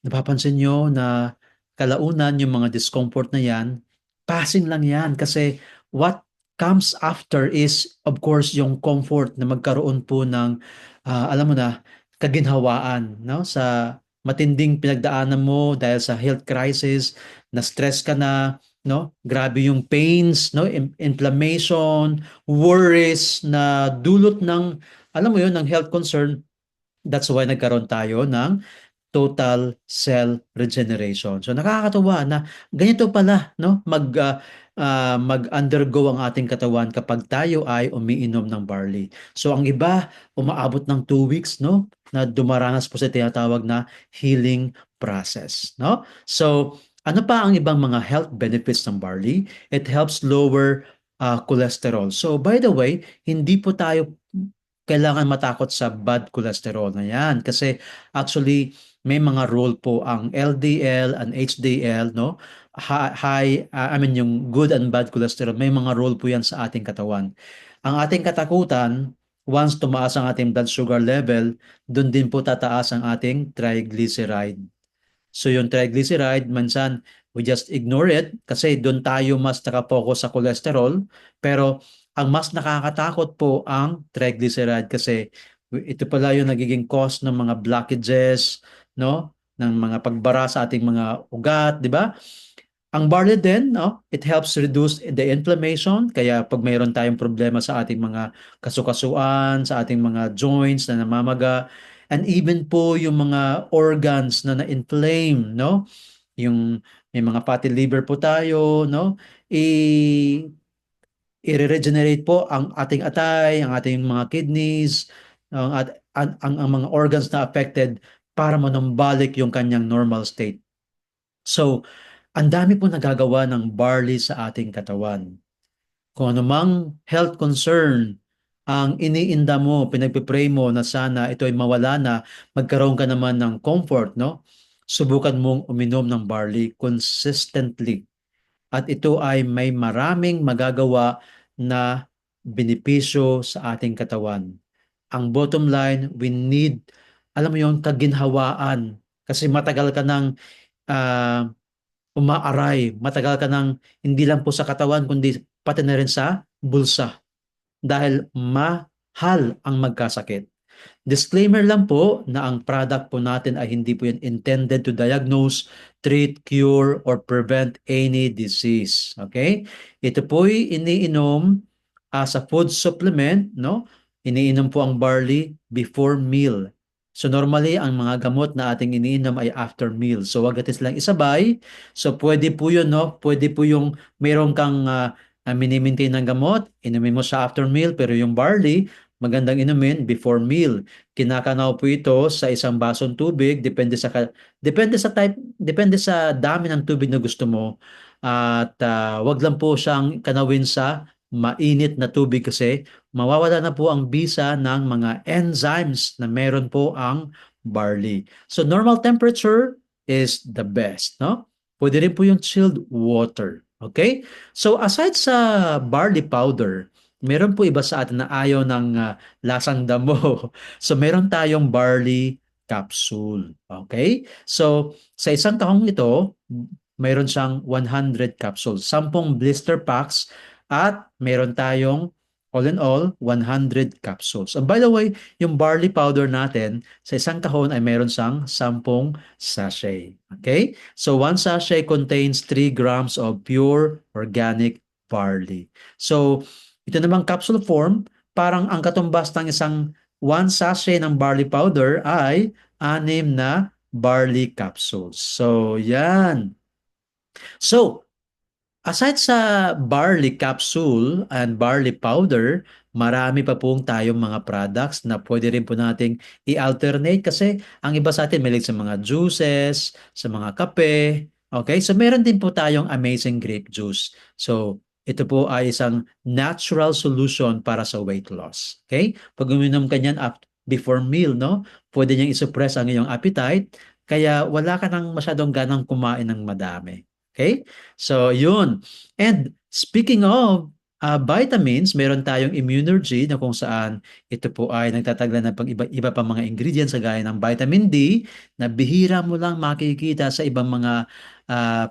napapansin nyo na kalaunan yung mga discomfort na yan, passing lang yan kasi what comes after is of course yung comfort na magkaroon po ng alam mo na kaginhawaan no sa matinding pinagdaanan mo dahil sa health crisis, na stress ka na no, grabe yung pains no, inflammation, worries na dulot ng alam mo yun ng health concern. That's why nagkaroon tayo ng total cell regeneration. So nakakatuwa na ganito pala no mag-undergo ang ating katawan kapag tayo ay umiinom ng barley. So ang iba umaabot ng 2 weeks no. na dumaranas po sa tinatawag na healing process, no? So, ano pa ang ibang mga health benefits ng barley? It helps lower cholesterol. So, by the way, hindi po tayo kailangan matakot sa bad cholesterol na yan kasi actually may mga role po ang LDL and HDL, no? I mean yung good and bad cholesterol, may mga role po yan sa ating katawan. Ang ating katakutan, once tumaas ang ating blood sugar level, doon din po tataas ang ating triglyceride. So yung triglyceride, minsan we just ignore it kasi doon tayo mas nakapokus sa cholesterol. Pero ang mas nakakatakot po ang triglyceride kasi ito pala yung nagiging cause ng mga blockages, no? Ng mga pagbara sa ating mga ugat, di ba? Ang barley din, no, it helps reduce the inflammation. Kaya pag mayroon tayong problema sa ating mga kasukasuan, sa ating mga joints na namamaga, and even po yung mga organs na na-inflame, no? Yung may mga fatty liver po tayo, no? I-regenerate po ang ating atay, ang ating mga kidneys, ang mga organs na affected para manumbalik yung kanyang normal state. So, ang dami po nagagawa ng barley sa ating katawan. Kung anumang health concern ang iniinda mo, pinagpipray mo na sana ito ay mawala na, magkaroon ka naman ng comfort, no? Subukan mong uminom ng barley consistently. At ito ay may maraming magagawa na benepisyo sa ating katawan. Ang bottom line, we need, alam mo yung kaginhawaan. Kasi matagal ka ng ah, umaaray, matagal ka ng hindi lang po sa katawan, kundi pati na rin sa bulsa. Dahil mahal ang magkasakit. Disclaimer lang po na ang product po natin ay hindi po yan intended to diagnose, treat, cure, or prevent any disease. Okay? Ito po ay iniinom as a food supplement, no? Iniinom po ang barley before meal. So normally, ang mga gamot na ating iniinom ay after meal. So wag natin silang isabay. So pwede po yun, no? Pwede po yung meron kang minimaintain ng gamot, inumin mo sa after meal, pero yung barley, magandang inumin before meal. Kinakanaw po ito sa isang basong tubig, depende sa type, depende sa dami ng tubig na gusto mo. At wag lang po siyang kanawin sa mainit na tubig kasi mawawala na po ang bisa ng mga enzymes na meron po ang barley. So normal temperature is the best, no? Pwede rin po yung chilled water. Okay? So aside sa barley powder, meron po iba sa atin na ayaw ng lasang damo. So meron tayong barley capsule. Okay? So sa isang tahong ito, meron siyang 100 capsules, 10 blister packs at meron tayong all in all 100 capsules. And by the way, yung barley powder natin sa isang kahon ay meron siyang 10 sachet. Okay? So one sachet contains 3 grams of pure organic barley. So ito namang capsule form, parang ang katumbas ng isang 1 sachet ng barley powder ay 6 na barley capsules. So yan. So aside sa barley capsule and barley powder, marami pa pong tayong mga products na pwede rin po nating i-alternate kasi ang iba sa atin mahilig sa mga juices, sa mga kape. Okay? So meron din po tayong amazing grape juice. So ito po ay isang natural solution para sa weight loss. Okay? Pag uminom ka niyan before meal, no? Pwede niyang isuppress ang iyong appetite kaya wala ka nang masyadong ganang kumain ng madami. Okay? So, yun. And speaking of vitamins, meron tayong Immunergy na kung saan ito po ay nagtataglan ng iba pa mga ingredients gaya ng vitamin D na bihira mo lang makikita sa ibang mga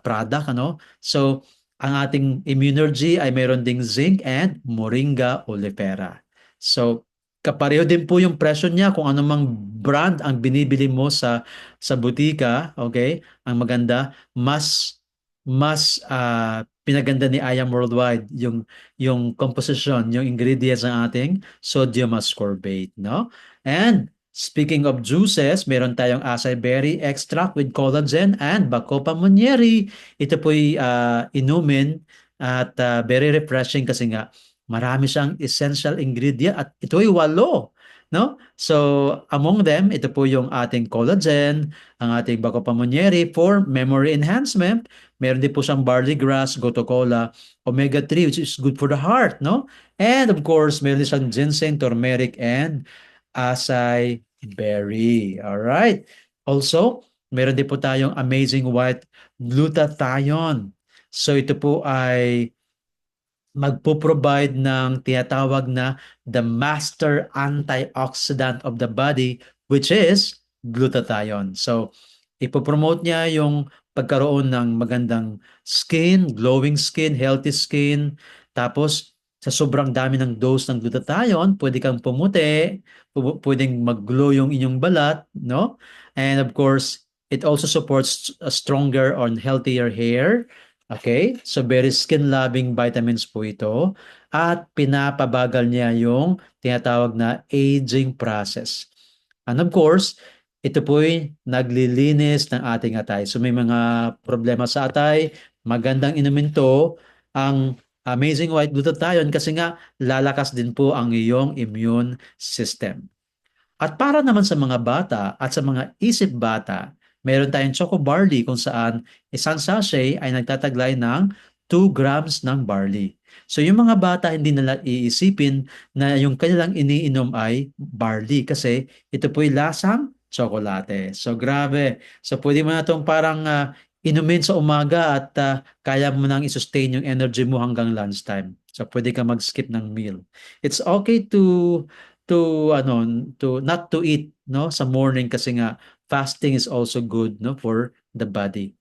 product. Ano? So, ang ating Immunergy ay meron ding zinc and Moringa oleifera. So, kapareho din po yung presyo niya kung anumang brand ang binibili mo sa butika, okay? Ang maganda, mas pinaganda ni I Am Worldwide yung composition, yung ingredients ng ating sodium ascorbate, no? And speaking of juices, meron tayong acai berry extract with collagen and Bacopa Monnieri. Ito po'y inumin at very refreshing kasi nga marami siyang essential ingredient at ito'y 8 no? So, among them, ito po yung ating collagen, ang ating Bako Pamonyeri for memory enhancement. Meron din po siyang barley grass, goto cola, omega-3 which is good for the heart, no? And of course, meron din siyang ginseng, turmeric, and acai berry. All right. Also, meron din po tayong amazing white glutathione. So ito po ay magpo-provide ng tinatawag na the master antioxidant of the body, which is glutathione. So ipopromote niya yung pagkaroon ng magandang skin, glowing skin, healthy skin. Tapos sa sobrang dami ng dose ng glutathione, pwede kang pumuti, pwedeng mag-glow yung inyong balat, no? And of course, it also supports a stronger or healthier hair. Okay? So very skin-loving vitamins po ito at pinapabagal niya yung tinatawag na aging process. And of course, ito po'y naglilinis ng ating atay. So may mga problema sa atay, magandang inumin to ang Amazing White Glutathione kasi nga lalakas din po ang iyong immune system. At para naman sa mga bata at sa mga isip bata, meron tayong Choco Barley kung saan isang sachet ay nagtataglay ng 2 grams ng barley. So yung mga bata hindi nila iisipin na yung kanilang iniinom ay barley kasi ito po'y lasang tsokolate. So grabe. So pwede mo na itong parang inumin sa umaga at kaya mo nang i-sustain yung energy mo hanggang lunchtime. So pwede ka mag-skip ng meal. It's okay to not to eat no sa morning kasi nga fasting is also good no for the body.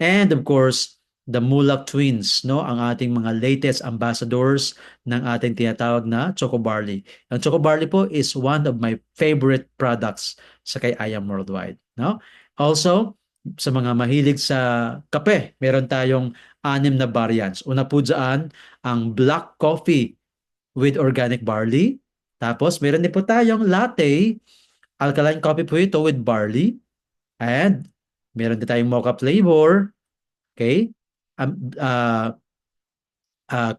And of course, the Mulak twins no ang ating mga latest ambassadors ng ating tinatawag na Choco Barley. Ang Choco Barley po is one of my favorite products sa kay I Am Worldwide, no? Also, sa mga mahilig sa kape, meron tayong 6 na variants. Una po dyan, ang black coffee with organic barley. Tapos, meron din po tayong latte, alkaline coffee po ito with barley. And, meron din tayong mocha flavor. Okay? Um, uh,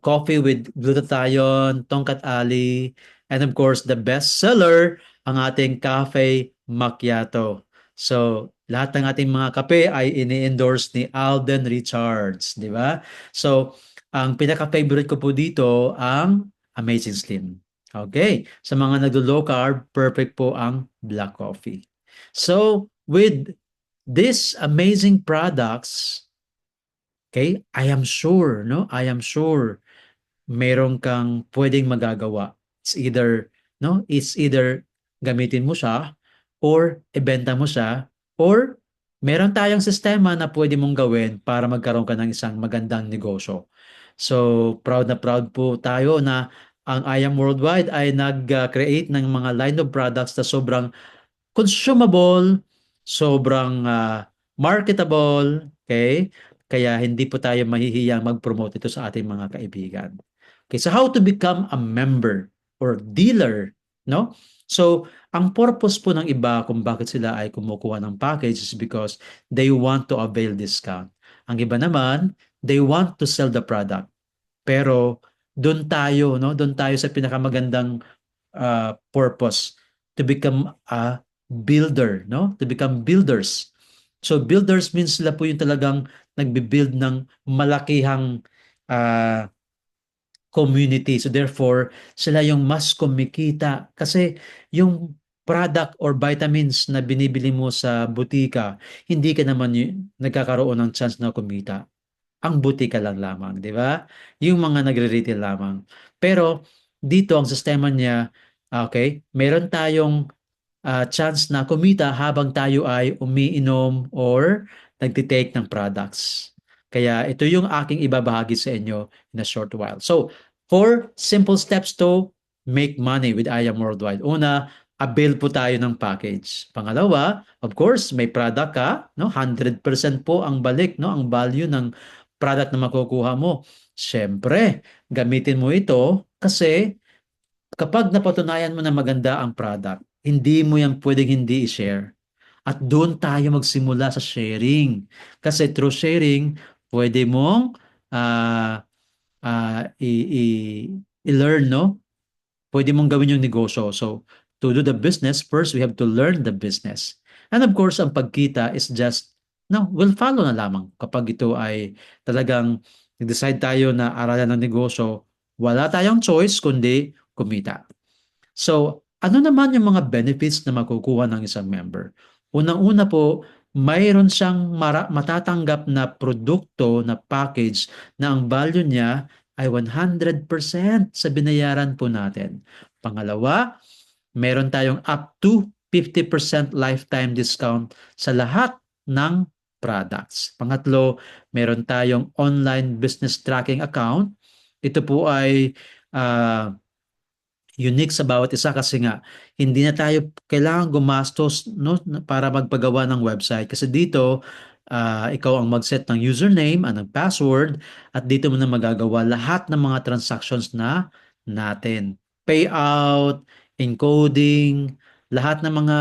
coffee with glutathione, tongkat ali, and of course, the best seller, ang ating cafe macchiato. So, lahat ng ating mga kape ay ini-endorse ni Alden Richards, di ba? So, ang pinaka-favorite ko po dito ang Amazing Slim. Okay, sa mga naglo-low carb, perfect po ang black coffee. So, with these amazing products, okay, I am sure, no? I am sure meron kang pwedeng magagawa. It's either gamitin mo siya or ibenta mo siya or meron tayong sistema na pwede mong gawin para magkaroon ka ng isang magandang negosyo. So, proud na proud po tayo na ang I Am Worldwide ay nag-create ng mga line of products na sobrang consumable, sobrang marketable, okay? Kaya hindi po tayo mahihiyang mag-promote ito sa ating mga kaibigan. Okay, so how to become a member or dealer, no? So, ang purpose po ng iba kung bakit sila ay kumukuha ng package is because they want to avail discount. Ang iba naman, they want to sell the product. Pero doon tayo, no? Doon tayo sa pinakamagandang purpose to become a builder, no? To become builders. So builders means sila po yung talagang nagbi-build ng malakihang community. So therefore, sila yung mas kumikita kasi yung product or vitamins na binibili mo sa butika, hindi ka naman nagkakaroon ng chance na kumita. Ang butika lang lamang, di ba? Yung mga nagre-retail lamang. Pero dito ang sistema niya, okay, meron tayong chance na kumita habang tayo ay umiinom or nagtitake ng products. Kaya ito yung aking ibabahagi sa inyo in a short while. So, 4 simple steps to make money with I Am Worldwide. Una, avail po tayo ng package. Pangalawa, of course, may product ka, no? 100% po ang balik, no? Ang value ng product na makukuha mo. Siyempre, gamitin mo ito kasi kapag napatunayan mo na maganda ang product, hindi mo yan pwedeng hindi i-share. At doon tayo magsimula sa sharing. Kasi through sharing, pwede mong i-learn, no? Pwede mong gawin yung negosyo. So, to do the business, first we have to learn the business. And of course, ang pagkita is just, no, will follow na lamang kapag ito ay talagang nag-decide tayo na aralan ng negosyo, wala tayong choice kundi kumita. So, ano naman yung mga benefits na makukuha ng isang member? Unang-una po, mayroon siyang matatanggap na produkto, na package na ang value niya ay 100% sa binayaran po natin. Pangalawa, meron tayong up to 50% lifetime discount sa lahat ng products. Pangatlo, meron tayong online business tracking account. Ito po ay unique sa bawat isa kasi nga hindi na tayo kailangan gumastos, no, para magpagawa ng website kasi dito ikaw ang mag-set ng username at ng password at dito mo na magagawa lahat ng mga transactions na natin. Payout, encoding, lahat ng mga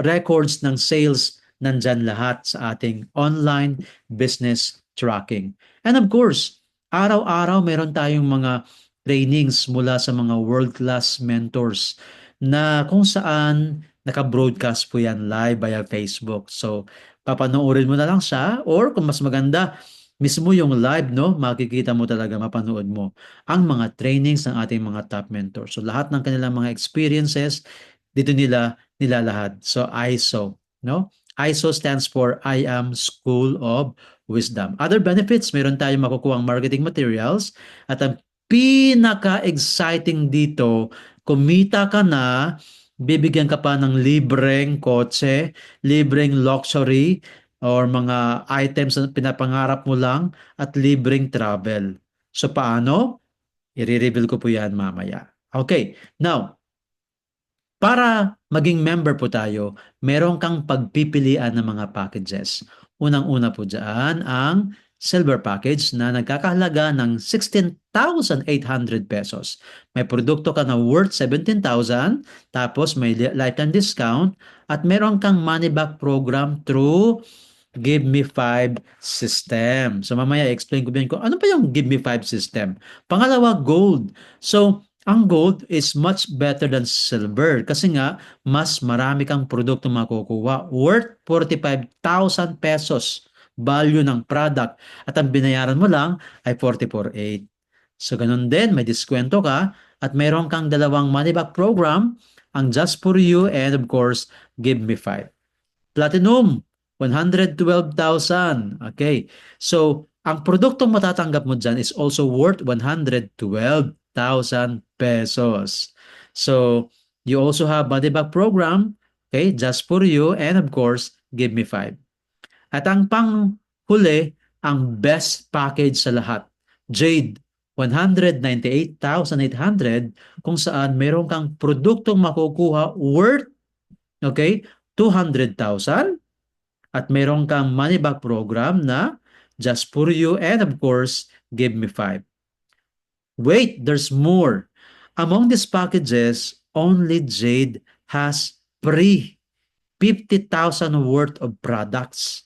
records ng sales nandyan lahat sa ating online business tracking. And of course, araw-araw meron tayong mga trainings mula sa mga world-class mentors na kung saan naka-broadcast po yan live via Facebook. So, papanoorin mo na lang siya or kung mas maganda, mismo yung live, no, makikita mo talaga, mapanood mo ang mga trainings ng ating mga top mentors. So, lahat ng kanilang mga experiences, dito nila nilalahad. So, ISO, no? ISO stands for I Am School of Wisdom. Other benefits, meron tayong makukuha marketing materials at ang pinaka-exciting dito, kumita ka na, bibigyan ka pa ng libreng kotse, libreng luxury, or mga items na pinapangarap mo lang, at libreng travel. So paano? I-reveal ko po yan mamaya. Okay, now, para maging member po tayo, meron kang pagpipilian ng mga packages. Unang-una po dyan ang silver package na nagkakahalaga ng 16,800 pesos. May produkto ka na worth 17,000, tapos may lifetime discount, at meron kang money back program through Give Me 5 system. So mamaya explain ko din ko ano pa yung Give Me 5 system. Pangalawa, gold. So ang gold is much better than silver kasi nga mas marami kang produkto makukuha worth 45,000 pesos value ng product at ang binayaran mo lang ay 44,800. So ganun din, may diskwento ka at mayroon kang dalawang money back program, ang Just For You and of course, Give Me 5. Platinum, 112,000. Okay. So, ang produktong matatanggap mo dyan is also worth 112,000 pesos. So, you also have money back program, okay, Just For You, and of course, Give Me 5. At ang panghuli, ang best package sa lahat, Jade, 198,800 kung saan meron kang produktong makukuha worth, okay, 200,000 at meron kang money back program na Just For You and of course, Give Me 5. Wait, there's more. Among these packages, only Jade has free 50,000 worth of products.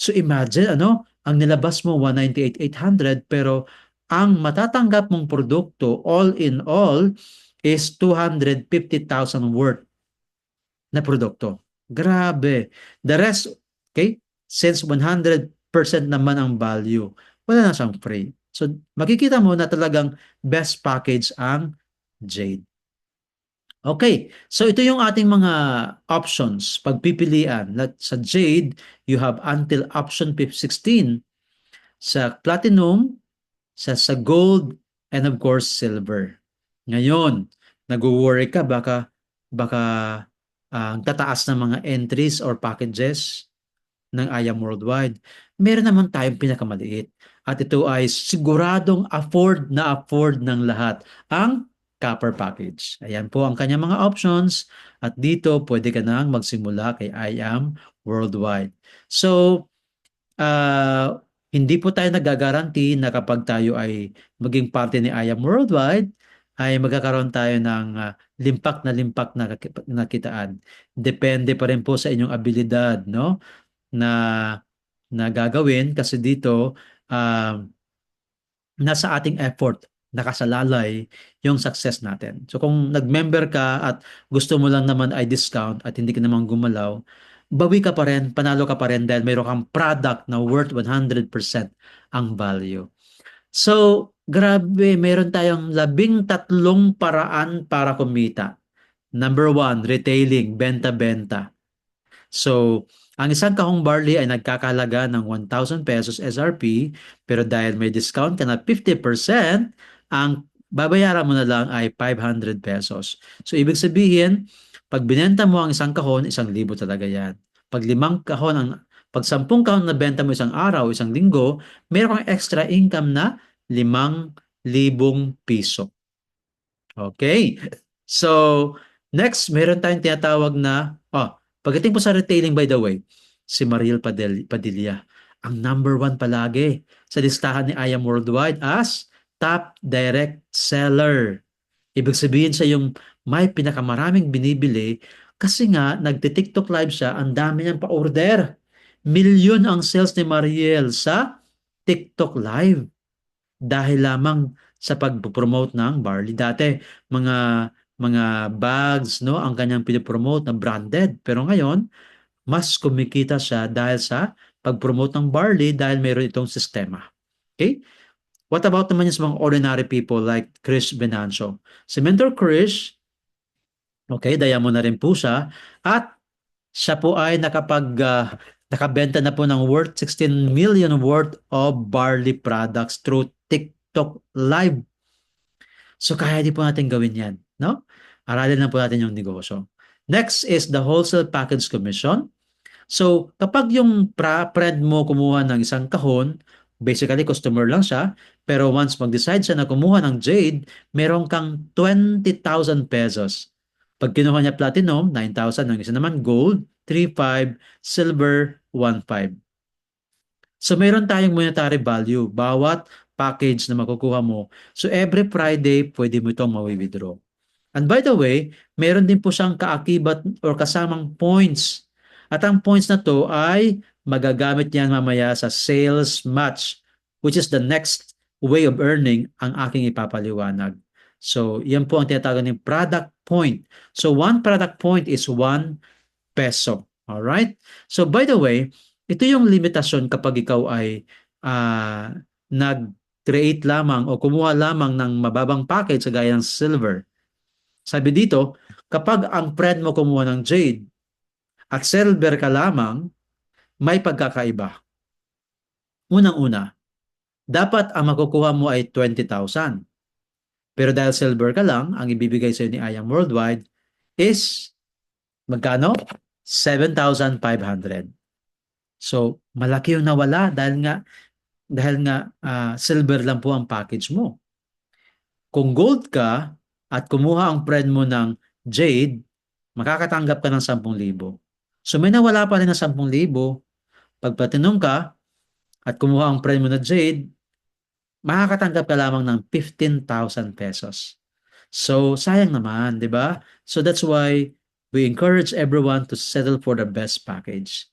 So imagine, ang nilabas mo 198,800 pero ang matatanggap mong produkto all in all is 250,000 worth na produkto. Grabe. The rest, okay, since 100% naman ang value, wala na siyang free. So makikita mo na talagang best package ang Jade. Okay, so ito yung ating mga options, pagpipilian. Sa Jade, you have until option 16. Sa Platinum, sa Gold, and of course, Silver. Ngayon, nag-worry ka, baka ang tataas ng mga entries or packages ng IAM Worldwide. Meron naman tayong pinakamaliit. At ito ay siguradong afford ng lahat. Ang Copper Package. Ayan po ang kanyang mga options at dito pwede ka nang magsimula kay IAM Worldwide. So, hindi po tayo nagagaranti na kapag tayo ay maging parte ni IAM Worldwide, ay magkakaroon tayo ng limpak na kitaan. Depende pa rin po sa inyong abilidad, no? Na gagawin kasi dito nasa ating effort nakasalalay yung success natin. So kung nag-member ka at gusto mo lang naman ay discount at hindi ka naman gumalaw, bawi ka pa rin, panalo ka pa rin dahil mayroon kang product na worth 100% ang value. So, grabe, meron tayong 13 paraan para kumita. Number one, retailing, benta-benta. So, ang isang kahong barley ay nagkakahalaga ng 1,000 pesos SRP, pero dahil may discount ka na 50%, ang babayaran mo na lang ay 500 pesos. So, ibig sabihin, pag binenta mo ang isang kahon, 1,000 talaga yan. Pag 5 kahon, pag 10 kahon na benta mo isang araw, isang linggo, meron kang extra income na 5,000 piso. Okay. So, next, meron tayong tinatawag na, pagdating po sa retailing by the way, si Mariel Padilla, ang number one palagi sa listahan ni I Am Worldwide as top direct seller. Ibig sabihin sa yung may pinakamaraming binibili kasi nga nagti-TikTok live siya, ang dami niyang pa-order. Milyon ang sales ni Mariel sa TikTok live dahil lamang sa pag-promote ng barley. Dati, mga mga bags, no, ang kanyang pinopromote na branded. Pero ngayon, mas kumikita siya dahil sa pag-promote ng barley dahil mayroon itong sistema. Okay? What about naman yung sa mga ordinary people like Chris Venancio? Si Mentor Chris, okay, diamond na rin po siya. At siya po ay nakabenta na po ng worth 16 million worth of barley products through TikTok Live. So kaya din po natin gawin yan, no? Aralin lang po natin yung negosyo. Next is the wholesale package commission. So kapag yung friend mo kumuha ng isang kahon, basically customer lang siya, pero once mag-decide siya na kumuha ng jade, meron kang 20,000 pesos. Pag kinuha niya platinum, 9,000. Yung isa naman gold, 3,500. Silver, 1,500. So meron tayong monetary value bawat package na makukuha mo. So every Friday, pwede mo itong mawi-withdraw. And by the way, meron din po siyang kaakibat or kasamang points. At ang points na to ay magagamit niyan mamaya sa sales match, which is the next way of earning ang aking ipapaliwanag. So, yan po ang tinatawag ng product point. So, one product point is 1 peso. Alright? So, by the way, ito yung limitasyon kapag ikaw ay nag-create lamang o kumuha lamang ng mababang package sa gaya ng silver. Sabi dito, kapag ang friend mo kumuha ng jade at silver ka lamang, may pagkakaiba. Unang-una, dapat ang makukuha mo ay 20,000. Pero dahil silver ka lang, ang ibibigay sa iyo ni I Am Worldwide is magkano? 7,500. So, malaki yung nawala dahil nga silver lang po ang package mo. Kung gold ka at kumuha ang friend mo ng jade, makakatanggap ka ng 10,000. So may nawala pa rin ng 10,000. Pag platinum ka at kumuha ang friend mo na jade, makakatanggap ka lamang ng 15,000 pesos. So sayang naman, di ba? So that's why we encourage everyone to settle for the best package.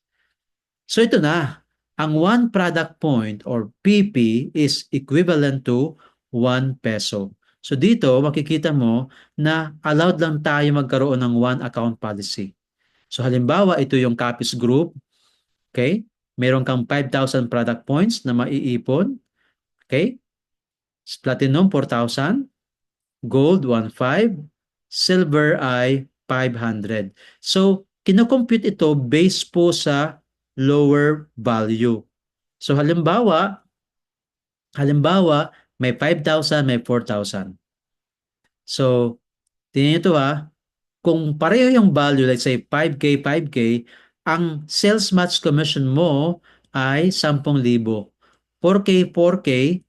So ito na, ang 1 product point or PP is equivalent to 1 peso. So dito makikita mo na allowed lang tayo magkaroon ng 1 account policy. So halimbawa ito yung Capiz Group, okay? Meron kang 5,000 product points na maiipon, okay? Platinum 4,000, gold 1,500, silver ay 500. So kinocompute ito based po sa lower value. So halimbawa may 5,000, may 4,000. So tingnan ito kung pareho yung value, let's say 5K, 5K, ang sales match commission mo ay 10,000. 4K, 4K,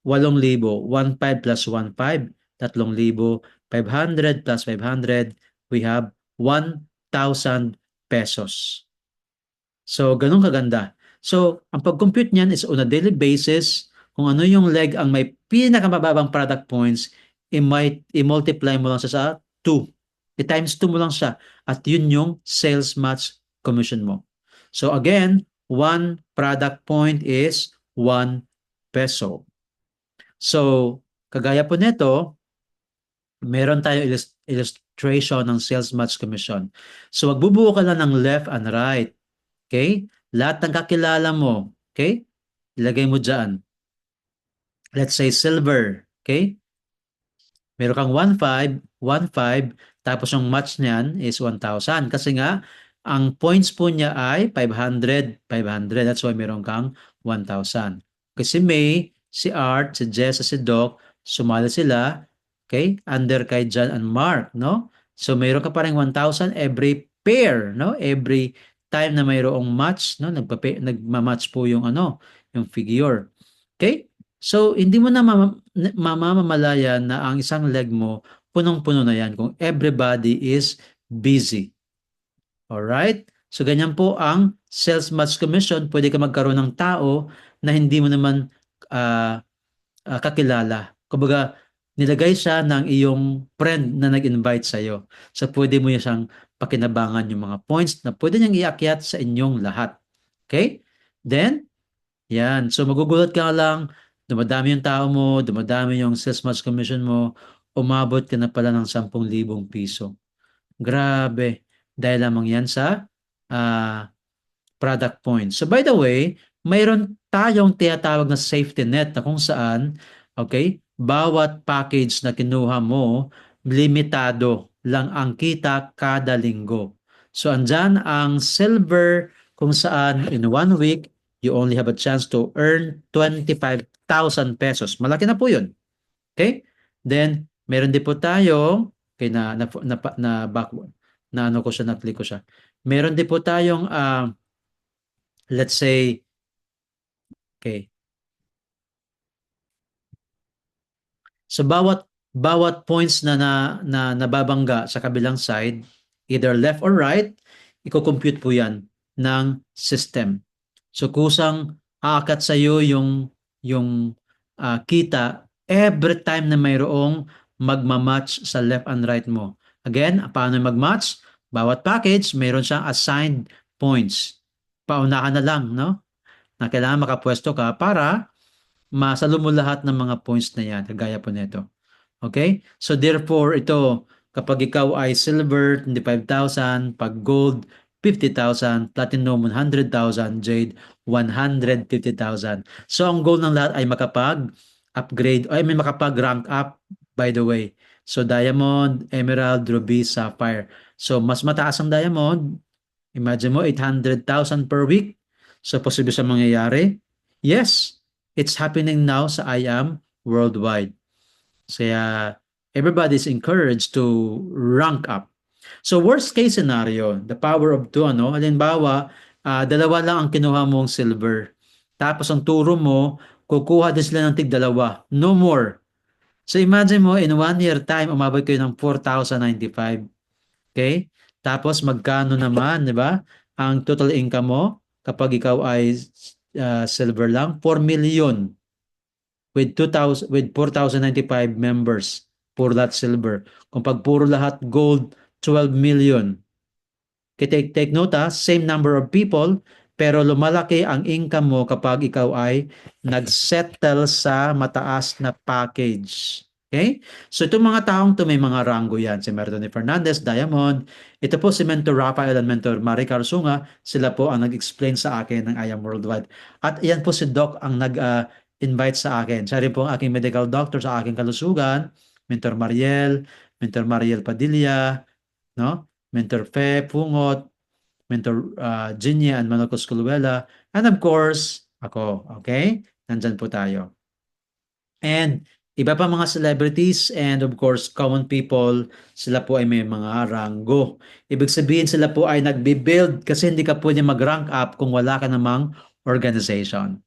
8,000. 1,500 plus 1,500, 3,000. 500 plus 500, we have 1,000 pesos. So, ganun kaganda. So, ang pag-compute niyan is on a daily basis. Kung ano yung leg ang may pinakamababang product points, i-multiply mo lang siya sa 2. I-times 2 mo lang siya. At yun yung sales match commission mo. So, again, 1 product point is 1 peso. So, Kagaya po nito, meron tayong illustration ng sales match commission. So magbubuo ka lang ng left and right. Okay? Lahat ng kakilala mo, okay? Ilagay mo dyan. Let's say silver, okay? Meron kang 1,500, 1,500, tapos yung match niyan is 1,000. Kasi nga, ang points po niya ay 500, 500. That's why meron kang 1,000. Kasi May, si Art, si Jess, si Doc, sumali sila, okay? Under kay John and Mark, no? So meron ka pa rin 1,000 every pair, no? Every time na mayroong match, no? Nagma-match po yung ano, yung figure. Okay? So, hindi mo na mamamalayan na ang isang leg mo, punong-puno na yan kung everybody is busy. Alright? So, ganyan po ang sales match commission. Pwede ka magkaroon ng tao na hindi mo naman kakilala. Kumbaga, nilagay siya ng iyong friend na nag-invite sa'yo. So, pwede mo siyang pakinabangan yung mga points na pwede niyang iakyat sa inyong lahat. Okay? Then, yan. So, magugulat ka lang, dumadami yung tao mo, dumadami yung sales match commission mo, umabot ka na pala ng 10,000 piso. Grabe. Dahil lamang yan sa product points. So, by the way, mayroon tayong tinatawag na safety net na kung saan, okay, bawat package na kinuha mo, limitado lang ang kita kada linggo. So, andyan ang silver kung saan in 1 week, you only have a chance to earn 25,000 pesos. Malaki na po yun. Okay? Then, meron din po tayo, okay, na ano ko siya, na-click ko siya. Meron din po tayong, let's say, okay. So, bawat points na nababangga sa kabilang side, either left or right, i-compute po yan ng system. So, kusang aakat sa iyo yung kita every time na mayroong magmamatch sa left and right mo. Again, paano magmatch? Bawat package, mayroon siyang assigned points. Pauna ka na lang, no? Na kailangan makapwesto ka para masalo mo lahat ng mga points na yan, kagaya po nito. Okay? So, therefore, ito, kapag ikaw ay silver, 25,000, pag gold, 50,000, platinum, 100,000, jade, 150,000. So, ang goal ng lahat ay makapag-upgrade, ay may makapag-rank up, by the way. So, diamond, emerald, ruby, sapphire. So, mas mataas ang diamond, imagine mo, 800,000 per week. So, posible sa mangyayari? Yes, it's happening now sa IAM worldwide. Kaya everybody is encouraged to rank up. So worst case scenario, the power of two, ano? Halimbawa, dalawa lang ang kinuha mong silver. Tapos ang turo mo, kukuha din sila ng tig-dalawa. No more. So imagine mo, in 1 year time, umabot kayo ng 4,095. Okay? Tapos magkano naman, di ba? Ang total income mo, kapag ikaw ay silver lang, 4 million with 4,095 members for that silver. Kung pag puro lahat gold, 12 million. Take note same number of people, pero lumalaki ang income mo kapag ikaw ay nag-settle sa mataas na package. Okay? So itong mga taong to may mga rango yan. Si Mertone Fernandez, Diamond. Ito po si Mentor Rafael and Mentor Marie Carsunga. Sila po ang nag-explain sa akin ng IAM Worldwide. At yan po si Doc ang invite sa akin. Siya rin po ang aking medical doctor sa aking kalusugan, Mentor Mariel Padilla, no? Mentor Fe Pungot, Mentor Ginia and Manocos Culuela, and of course, ako. Okay? Nandyan po tayo. And iba pa mga celebrities and of course, common people, sila po ay may mga ranggo. Ibig sabihin sila po ay nagbi-build kasi hindi ka pwede mag-rank up kung wala ka namang organization.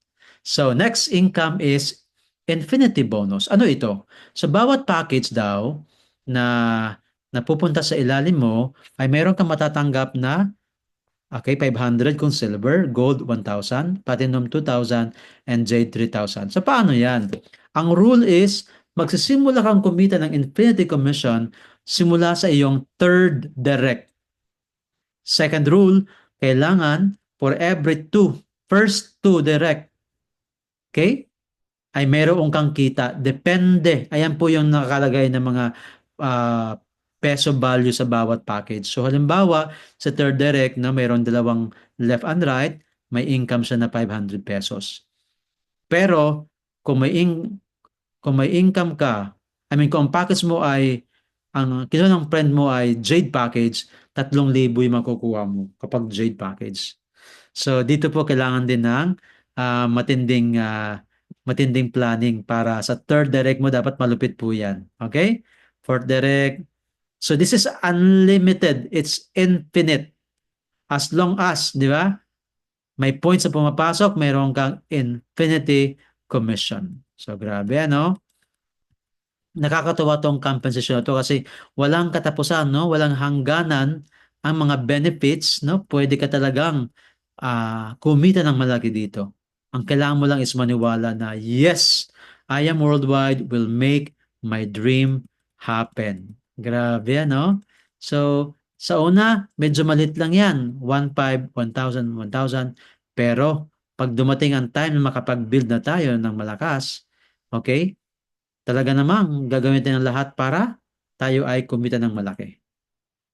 So, next income is infinity bonus. Ano ito? So, bawat package daw na napupunta sa ilalim mo ay mayroon kang matatanggap na 500 kung silver, gold 1,000, platinum 2,000, and jade 3,000. So, paano yan? Ang rule is, magsisimula kang kumita ng infinity commission simula sa iyong third direct. Second rule, kailangan for every first two direct. Okay? ay mayroong kang kita. Depende. Ayan po yung nakalagay ng mga ah, peso value sa bawat package. So halimbawa, sa third direct na mayroon dalawang left and right, may income siya na 500 pesos. Pero kung kung may income ka, I mean kung ang package mo ay ang kinuha ng friend mo ay Jade package, 3,000 yung makukuha mo kapag Jade package. So dito po kailangan din ng matinding planning para sa third direct mo dapat malupit po 'yan. Okay? Fourth direct. So this is unlimited. It's infinite. As long as, di ba? May points na pumapasok, mayroon kang infinity commission. So grabe ano? Nakakatuwa tong compensation na to kasi walang katapusan, no? Walang hangganan ang mga benefits, no? Pwede ka talagang kumita ng malaki dito. Ang kailangan mo lang is maniwala na, yes, I am worldwide will make my dream happen. Grabe, no? So, sa una, medyo malit lang yan. 1,500, 1,000, 1,000. Pero, pag dumating ang time na makapag-build na tayo ng malakas, okay? Talaga namang gagamitin ng lahat para tayo ay kumita ng malaki.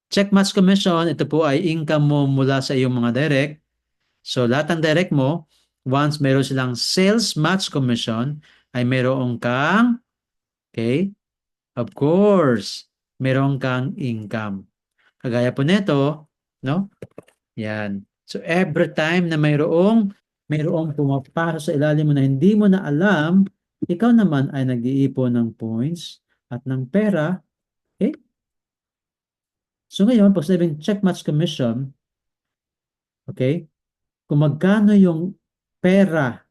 Check match commission, ito po ay income mo mula sa iyong mga direct. So lahat ng direct mo, once meron silang sales match commission, ay meron kang, okay, of course, meron kang income. Kagaya po nito, no? Yan. So every time na mayroong pumapasok sa ilalim mo na hindi mo na alam, ikaw naman ay nag-iipon ng points at ng pera. Okay? So ngayon, pag sabing check match commission, okay, kung magkano yung pera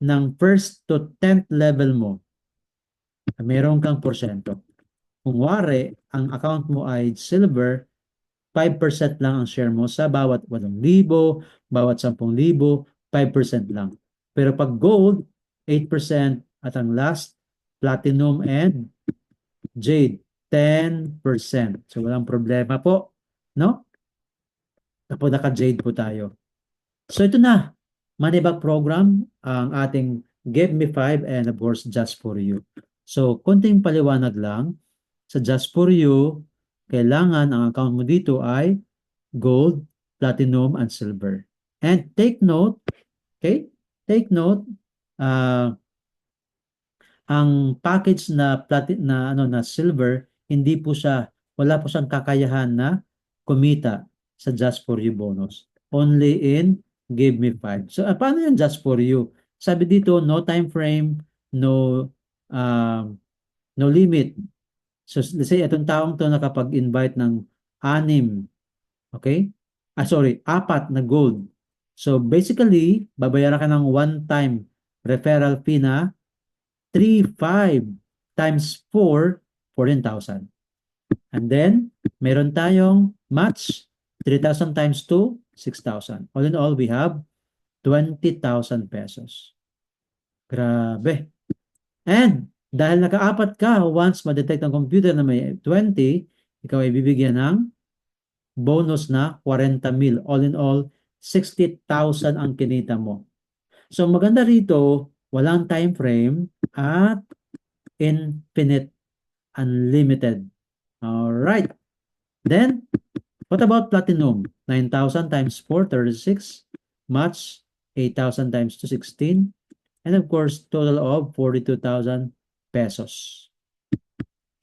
ng first to 10th level mo, meron kang porsyento. Kung wari, ang account mo ay silver, 5% lang ang share mo sa bawat 8,000, bawat 10,000, 5% lang. Pero pag gold, 8% at ang last, platinum and jade, 10%. So walang problema po, no? Kapag naka-jade po tayo. So ito na, money back program, ang ating Give Me 5 and of course Just For You. So konting paliwanag lang, sa Just For You, kailangan ang account mo dito ay gold, platinum, and silver. And take note, okay? Take note, ang package na silver, hindi po siya, wala po siyang kakayahan na kumita sa Just For You bonus. Only in Give Me 5. So, paano yung Just For You? Sabi dito, no time frame, no no limit. So, let's say, itong taong to nakapag-invite ng 6, okay? Apat na gold. So, basically, babayaran ka ng one-time referral fee na 3,500 times 4, 14,000. And then, meron tayong match, 3,000 times 2, 6,000. All in all, we have 20,000 pesos. Grabe. And, dahil nakaapat ka, once ma-detect ng computer na may 20, ikaw ay bibigyan ng bonus na 40,000. All in all, 60,000 ang kinita mo. So, maganda rito, walang time frame at infinite, unlimited. Alright. Then, what about platinum? 9,000 times 4, 36. Match, 8,000 times 2, 16. And of course, total of 42,000 pesos.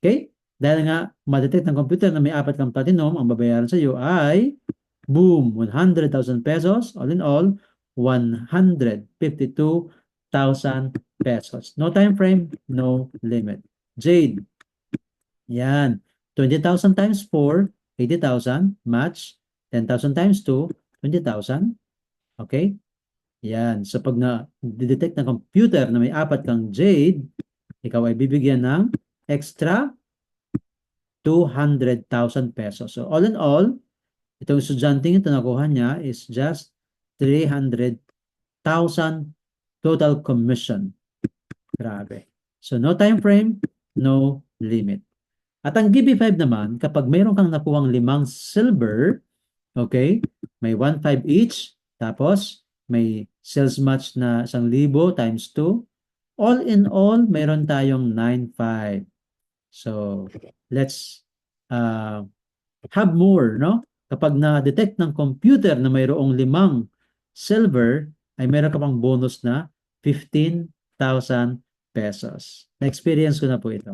Okay? Dahil nga, ma-detect ng computer na may 4 kang platinum, ang babayaran sa iyo ay, boom, 100,000 pesos. All in all, 152,000 pesos. No time frame, no limit. Jade. Yan. 20,000 times 4, 80,000. Match. 10,000 times 2, 20,000. Okay? Yan. So pag na-detect ng computer na may 4 kang jade, ikaw ay bibigyan ng extra 200,000 pesos. So all in all, itong estudyanteng ito nakuha niya is just 300,000 total commission. Grabe. So no time frame, no limit. At ang GB5 naman, kapag mayroon kang nakuhang 5 silver, okay, may 1,500 each, tapos may sales match na 1,000 times 2, all in all, meron tayong 9.5. So, let's have more, no? Kapag na-detect ng computer na mayroong 5 silver, ay meron ka pang bonus na 15,000 pesos. Na-experience ko na po ito.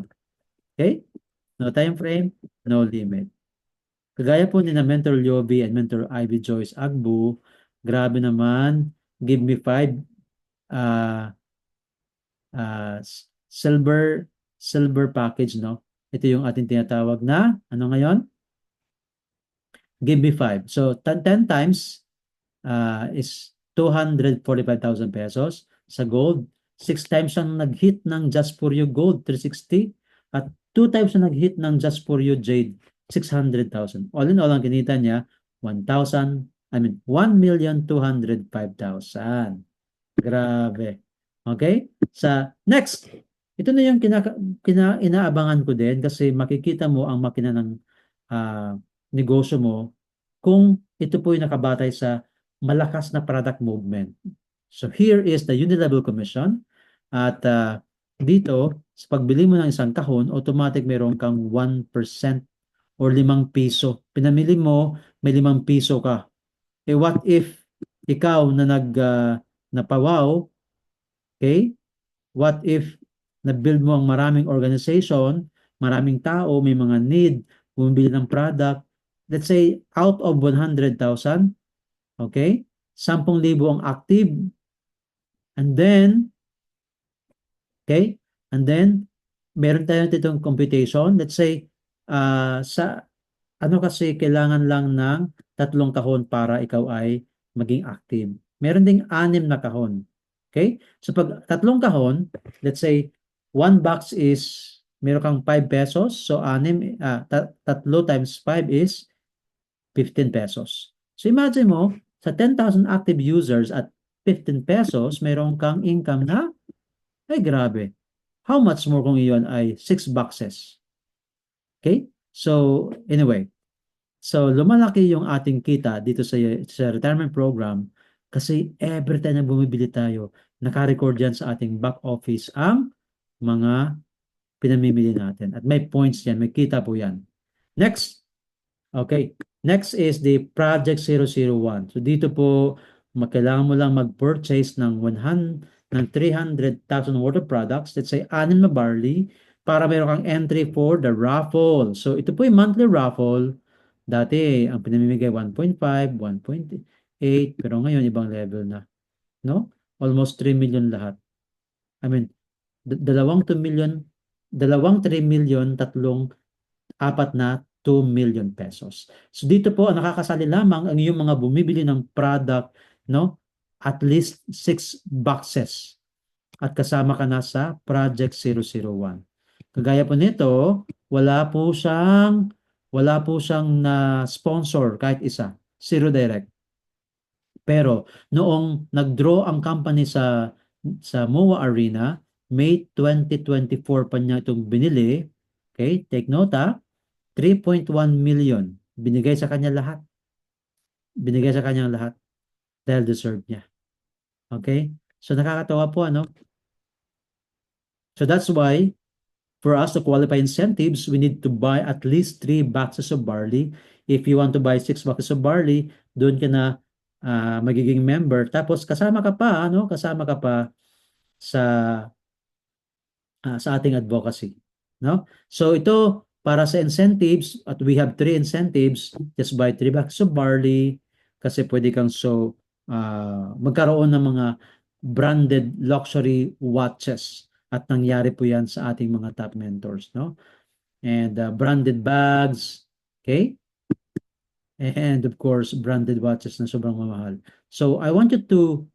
Okay? No time frame, no limit. Kagaya po ni na Mentor Liobi and Mentor Ivy Joyce Agbu, grabe naman, give me 5 silver package, no? Ito yung ating tinatawag na, ano ngayon? Give me 5. So, 10 times is 245,000 pesos sa gold. 6 times ang nag-hit ng Just For You Gold, 360. At 2 times ang nag-hit ng Just For You Jade, 600,000. All in all, ang kinita niya, 1,205,000. Grabe. Okay? Sa next, ito na yung inaabangan ko din kasi makikita mo ang makina ng negosyo mo kung ito po yung nakabatay sa malakas na product movement. So here is the unilevel commission at dito sa pagbili mo ng isang kahon, automatic meron kang 1% or 5 piso. Pinamili mo, may 5 piso ka. Eh what if ikaw na napawaw, okay? What if na-build mo ang maraming organization, maraming tao, may mga need, bumibili ng product, let's say out of 100,000, okay? 10,000 ang active. And then, okay? And then, meron tayong ditong computation. Let's say, kasi kailangan lang ng 3 kahon para ikaw ay maging active. Meron ding 6 na kahon. Okay? So, pag 3 kahon, let's say, 1 box is, meron kang 5 pesos. So, 3 times 5 is 15 pesos. So, imagine mo, sa 10,000 active users at 15 pesos, meron kang income na, ay grabe. How much more kung iyon ay 6 boxes? Okay? So, anyway. So, lumalaki yung ating kita dito sa retirement program kasi every time na bumibili tayo, naka-record yan sa ating back office ang mga pinamimili natin. At may points yan, may kita po yan. Next. Okay. Next is the Project 001. So, dito po, kailangan mo lang mag-purchase ng 300,000 worth of products. Let's say, 6 na barley para meron kang entry for the raffle. So, ito po yung monthly raffle. Dati, ang pinamimigay 1.5, 1.8, pero ngayon, ibang level na. No? Almost 3 million lahat. I mean, 3 million, 4 na 2 million pesos. So, dito po, nakakasali lamang ang iyong mga bumibili ng product, no? At least 6 boxes. At kasama ka na sa Project 001. Kagaya po nito, wala po siyang na sponsor kahit isa. Zero direct. Pero noong nag-draw ang company sa MOA Arena, May 2024 pa niya itong binili. Okay, take nota, 3.1 million. Binigay sa kanya lahat. Binigay sa kanya lahat. Dahil deserve niya. Okay? So nakakatawa po, ano? So that's why for us to qualify incentives, we need to buy at least 3 boxes of barley. If you want to buy 6 boxes of barley, doon ka na magiging member. Tapos kasama ka pa, ano? Kasama ka pa sa ating advocacy, no? So ito para sa incentives, at we have 3 incentives. Just buy 3 boxes of barley kasi pwede kang magkaroon ng mga branded luxury watches. At nangyari po yan sa ating mga top mentors, no? And branded bags, okay? And of course, branded watches na sobrang mamahal. So I want you to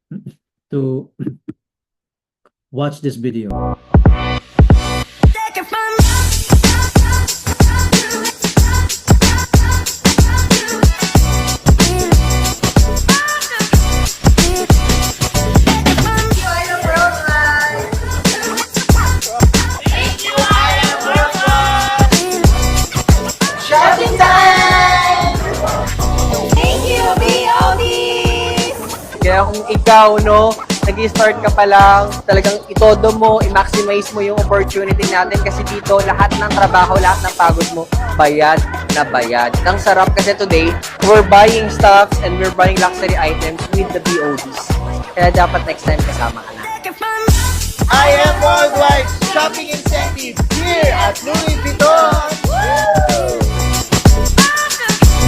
watch this video. Kaya kung ikaw, no, nag-i-start ka pa lang, talagang itodo mo, i-maximize mo yung opportunity natin kasi dito lahat ng trabaho, lahat ng pagod mo, bayad na bayad. Ang sarap kasi today, we're buying stuff and we're buying luxury items with the BODs. Kaya dapat next time kasama ka na. I am Worldwide Shopping Incentive here at Louis Vuitton!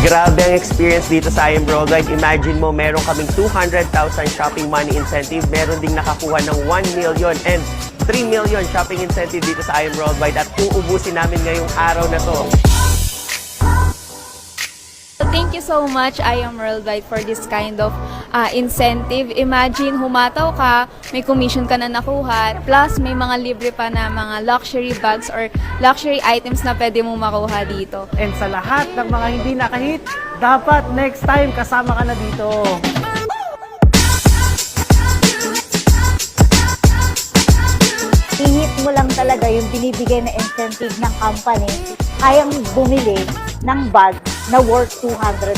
Grabe ang experience dito sa I Am Worldwide. Imagine mo, meron kaming 200,000 shopping money incentive. Meron ding nakakuha ng 1 million and 3 million shopping incentive dito sa I Am Worldwide. At uubusin namin ngayong araw na to. Thank you so much, I Am Worldwide, for this kind of incentive. Imagine, humataw ka, may commission ka na nakuha, plus may mga libre pa na mga luxury bags or luxury items na pwede mo makuha dito. And sa lahat ng mga hindi nakahit, dapat next time kasama ka na dito. I-hit mo lang talaga yung binibigay na incentive ng company, kayang bumili ng bag na worth 200,000.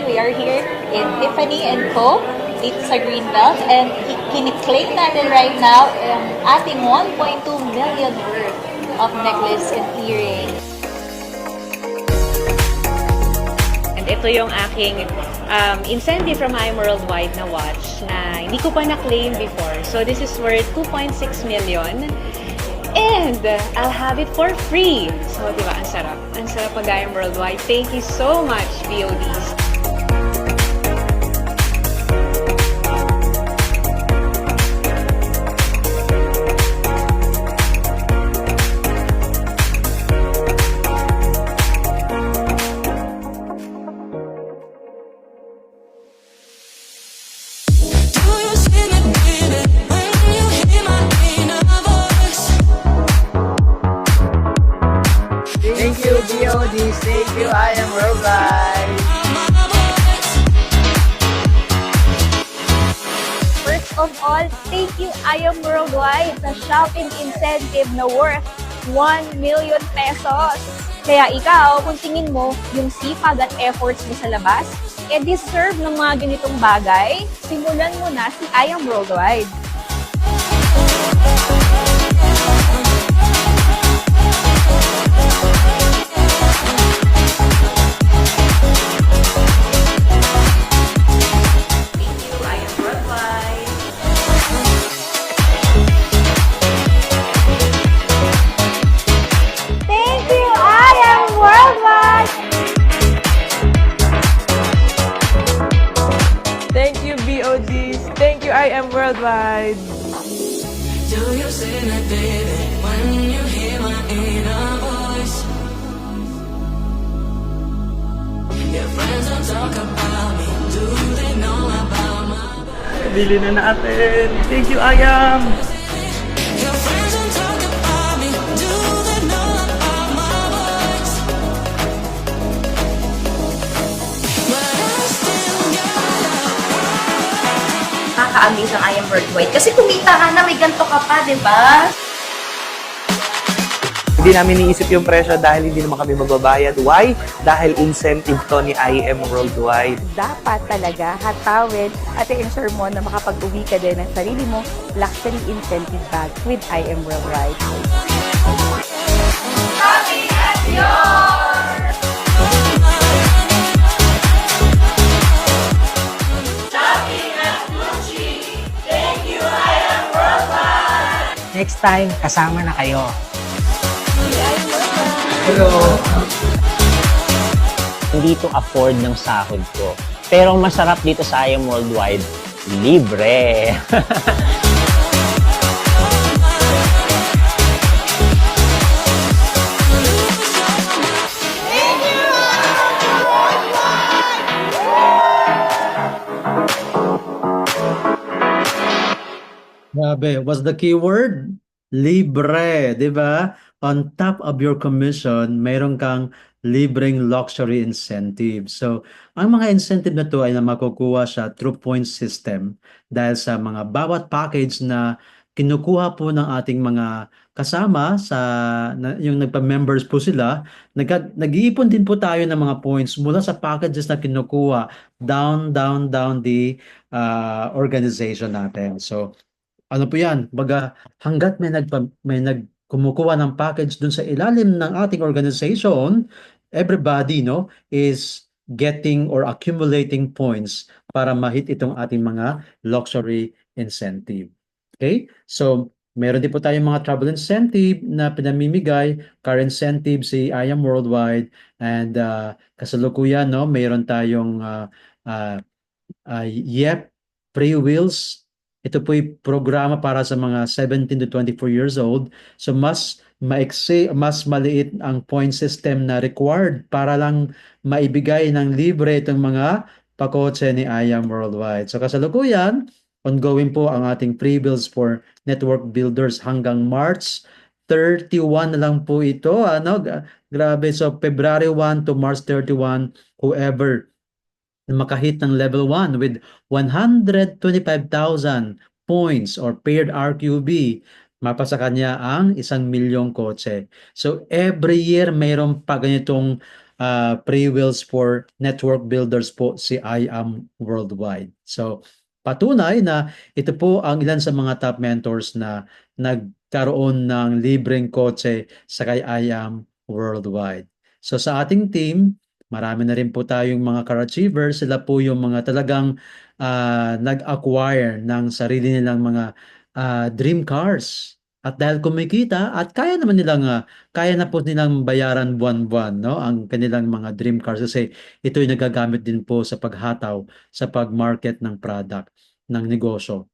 We are here in Tiffany & Co. dito sa Greenbelt and kiniklaim natin right now ang ating 1.2 million worth of necklace and earrings. And ito yung aking incentive from I'm Worldwide na watch na hindi ko pa na-claim before. So this is worth 2.6 million. And I'll have it for free. So, di ba, ang sarap. Ang sarap pag I'm Worldwide. Thank you so much, BODs. Thank you, BODs. Thank you, I Am Worldwide. First of all, thank you, I Am Worldwide, sa shopping incentive na worth 1 million pesos. Kaya ikaw, kung tingin mo yung sipag at efforts mo sa labas, deserve ng mga ganitong bagay, simulan mo na si I Am Worldwide. Thank you, I Am Worldwide! Thank you, BODs. Thank you, I Am Worldwide. Do you say that, baby, when you hear my inner voice? Your friends don't talk about me, do they know about my... Bili na natin. Thank you, I Am. Your friends don't talk about me, do they know about my voice? But I still got Nakaka-amaze ang I Am Worldwide kasi kumita ka na, may ganito ka pa, di ba? Hindi namin iniisip yung presyo dahil hindi naman kami magbabayad. Why? Dahil incentive to ni I Am Worldwide. Dapat talaga hatawin at i-ensure mo na makapag-uwi ka din ng sarili mo luxury incentive bag with I Am Worldwide. Next time, kasama na kayo. Hindi to afford ng sahod ko. Pero ang masarap dito sa I Am Worldwide, libre. Grabe, what's the keyword? Libre, di ba? on top of your commission, meron kang libreng luxury incentive. So, ang mga incentive na to ay na makukuha sa through point system dahil sa mga bawat package na kinukuha po ng ating mga kasama sa yung nagpa-members po sila, nag-iipon din po tayo ng mga points mula sa packages na kinukuha down the organization natin. So, ano po yan? Baga, hanggat may kumukuha ng package dun sa ilalim ng ating organization, everybody, no, is getting or accumulating points para ma-hit itong ating mga luxury incentive. Okay? So, meron din po tayong mga travel incentive na pinamimigay, car incentive si I Am Worldwide, and kasalukuyan, no, meron tayong YEP Free Wheels. Ito po'y programa para sa mga 17 to 24 years old. So mas mas maliit ang point system na required para lang maibigay ng libre itong mga pakotse ni I Am Worldwide. So kasalukuyan, ongoing po ang ating free bills for network builders hanggang March 31 na lang po ito. Ano? Grabe. So February 1 to March 31, whoever na makahit ng level 1 with 125,000 points or paired RQB, mapasa kanya ang 1,000,000 kotse. So every year mayroon pa ganitong free wheels for network builders po si I Am Worldwide. So patunay na ito po ang ilan sa mga top mentors na nagkaroon ng libreng kotse sa kay I Am Worldwide. So sa ating team, marami na rin po tayong mga car achievers. Sila po yung mga talagang nag-acquire ng sarili nilang mga dream cars. At dahil kumikita at kaya naman nilang kaya na po nilang bayaran buwan-buwan, no, ang kanilang mga dream cars kasi ito ay nagagamit din po sa paghataw sa pag-market ng product ng negosyo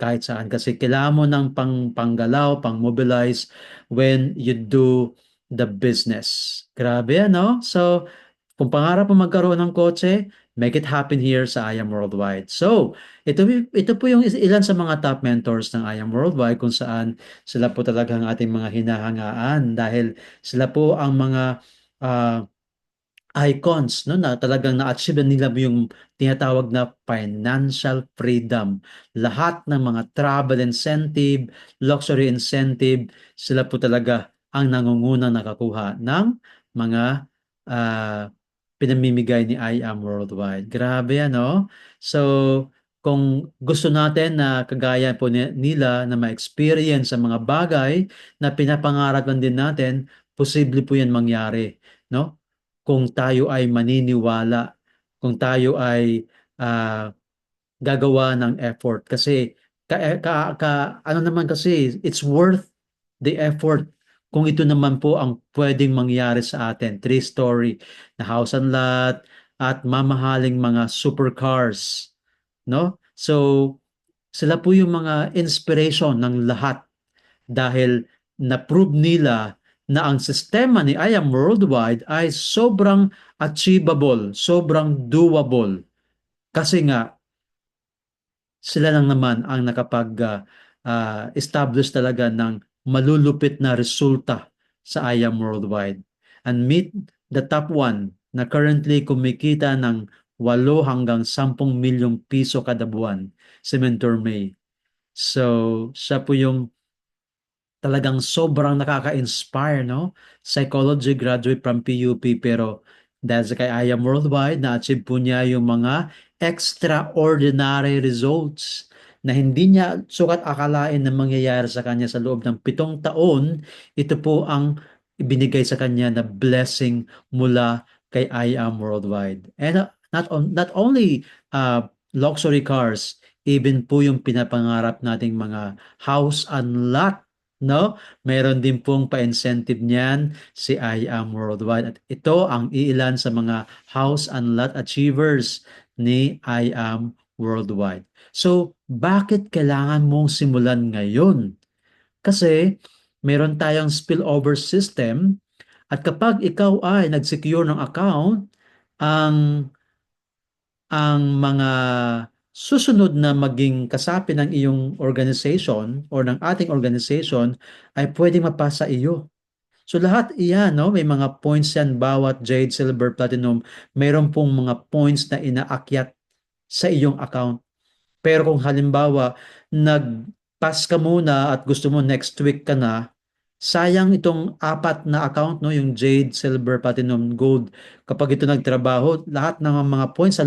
kahit saan kasi kailangan mo ng panggalaw, pang-mobilize when you do the business. Grabe, no? So, kung pangarap mo magkaroon ng kotse, make it happen here sa I Am Worldwide. So, ito po yung ilan sa mga top mentors ng I Am Worldwide kung saan sila po talagang ating mga hinahangaan dahil sila po ang mga icons, no, na talagang na-achieve nila yung tinatawag na financial freedom. Lahat ng mga travel incentive, luxury incentive, sila po talaga ang nangungunang nakakuha ng mga pinamimigay ni I Am Worldwide. Grabe, ano? So, kung gusto natin na kagaya po nila na ma-experience ang mga bagay na pinapangarap lang din natin, posible po yan mangyari, no? Kung tayo ay maniniwala, kung tayo ay gagawa ng effort. Kasi, ano naman kasi, it's worth the effort kung ito naman po ang pwedeng mangyari sa atin. 3-story na house and lot at mamahaling mga supercars, no? So, sila po yung mga inspiration ng lahat dahil na-prove nila na ang sistema ni I Am Worldwide ay sobrang achievable, sobrang doable. Kasi nga, sila lang naman ang establish talaga ng malulupit na resulta sa I Am Worldwide and meet the top 1 na currently kumikita ng 8 hanggang 10 milyong piso kada buwan, si Mentor May. So, siya po yung talagang sobrang nakaka-inspire, no? Psychology graduate from PUP pero dahil sa kay I Am Worldwide, na-achieve po niya yung mga extraordinary results na hindi niya sukat akalain na mangyayari sa kanya sa loob ng 7 taon. Ito po ang ibinigay sa kanya na blessing mula kay I Am Worldwide. And not only luxury cars, even po yung pinapangarap nating mga house and lot, no? Meron din pong pa-incentive niyan si I Am Worldwide. At ito ang iilan sa mga house and lot achievers ni I Am Worldwide. So, bakit kailangan mong simulan ngayon? Kasi meron tayong spillover system at kapag ikaw ay nag-secure ng account, ang mga susunod na maging kasapi ng iyong organization or ng ating organization ay pwedeng mapasa iyo. So lahat iyan, no? May mga points yan, bawat jade, silver, platinum, mayroon pong mga points na inaakyat sa iyong account. Pero kung halimbawa, nag-pass ka muna at gusto mo next week ka na, sayang itong apat na account, no? Yung jade, silver, platinum, gold. Kapag ito nagtrabaho, lahat ng mga points sa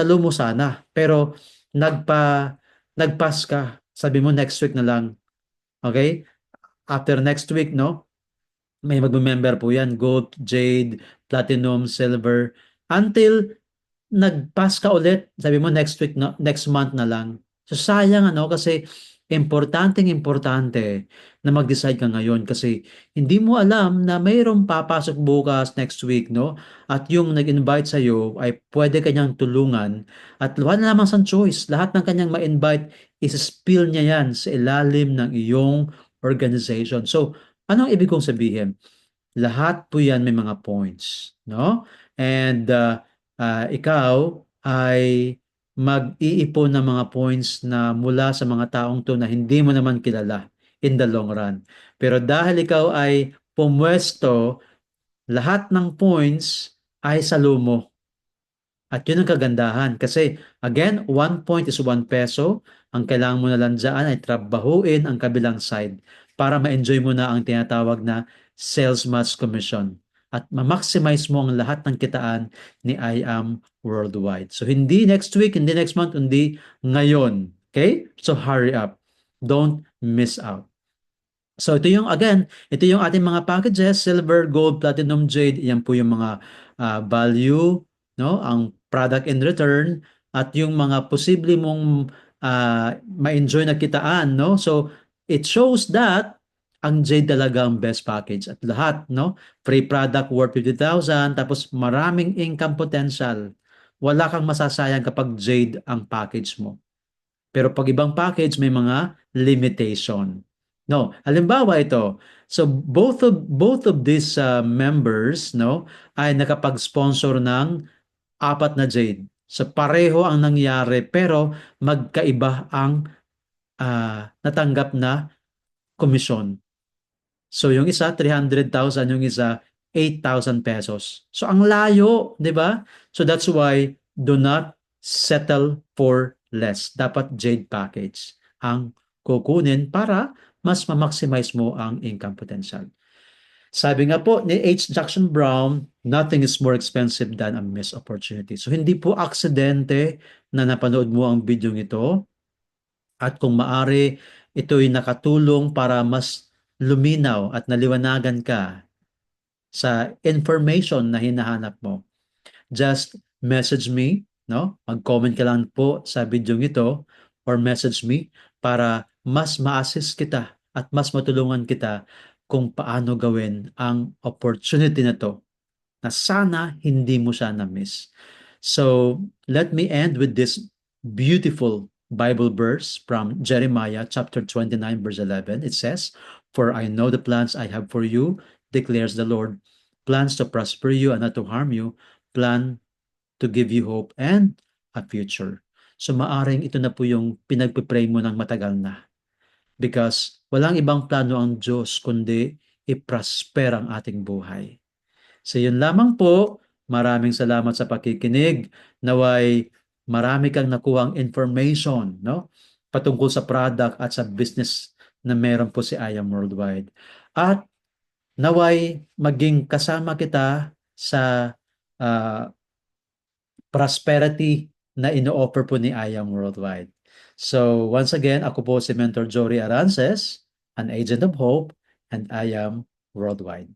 lumo sana. Pero nag-pass ka. Sabi mo next week na lang. Okay? After next week, no? May magme-member po yan. Gold, jade, platinum, silver. Until nag-pass ka ulit, sabi mo next week na, next month na lang. So sayang ano kasi importante na mag-decide ka ngayon kasi hindi mo alam na mayroong papasok bukas next week, no? At yung nag-invite sa iyo ay pwede kanyang tulungan at wala namang sang choice. Lahat ng kanyang ma-invite is-spill niya yan sa ilalim ng iyong organization. So, anong ibig kong sabihin? Lahat po yan may mga points, no? And ikaw ay mag-iipon ng mga points na mula sa mga taong to na hindi mo naman kilala in the long run. Pero dahil ikaw ay pumwesto, lahat ng points ay sa lumo. At yun ang kagandahan. Kasi, again, 1 point is 1 peso. Ang kailangan mo na lang dyan ay trabahuin ang kabilang side para ma-enjoy mo na ang tinatawag na sales match commission. At ma-maximize mo ang lahat ng kitaan ni I Am Worldwide. So, hindi next week, hindi next month, hindi ngayon. Okay? So, hurry up. Don't miss out. So, ito yung, again, ito yung ating mga packages, silver, gold, platinum, jade. Yan po yung mga value, no? Ang product in return at yung mga posible mong ma-enjoy na kitaan, no? So, it shows that ang jade talaga ang best package at lahat, no? Free product worth 50,000 tapos maraming income potential. Wala kang masasayang kapag jade ang package mo. Pero pag ibang package may mga limitation. No, halimbawa ito. So both of these members, no, ay nakapag-sponsor ng apat na jade. So pareho ang nangyari pero magkaiba ang natanggap na komisyon. So yung isa 300,000, yung isa 8,000 pesos. So ang layo, 'di ba? So that's why do not settle for less. Dapat jade package ang kukunin para mas ma-maximize mo ang income potential. Sabi nga po ni H. Jackson Brown, nothing is more expensive than a missed opportunity. So hindi po aksidente na napanood mo ang video ito. At kung maari, ito'y nakatulong para mas luminaw at naliwanagan ka sa information na hinahanap mo. Just message me, no? Mag-comment ka lang po sa video ito or message me para mas ma-assist kita at mas matulungan kita kung paano gawin ang opportunity na to na sana hindi mo siya na-miss. So, let me end with this beautiful Bible verse from Jeremiah chapter 29 verse 11. It says, "For I know the plans I have for you, declares the Lord, plans to prosper you and not to harm you, plan to give you hope and a future." So maaring ito na po yung pinagpipray mo ng matagal na. Because walang ibang plano ang Diyos kundi i-prosper ang ating buhay. So yun lamang po. Maraming salamat sa pakikinig. Naway marami kang nakuhang information, no? Patungkol sa product at sa business na meron po si I Am Worldwide. At naway maging kasama kita sa prosperity na ino-offer po ni I Am Worldwide. So once again, ako po si Mentor Jory Arances, an agent of hope, and I Am Worldwide.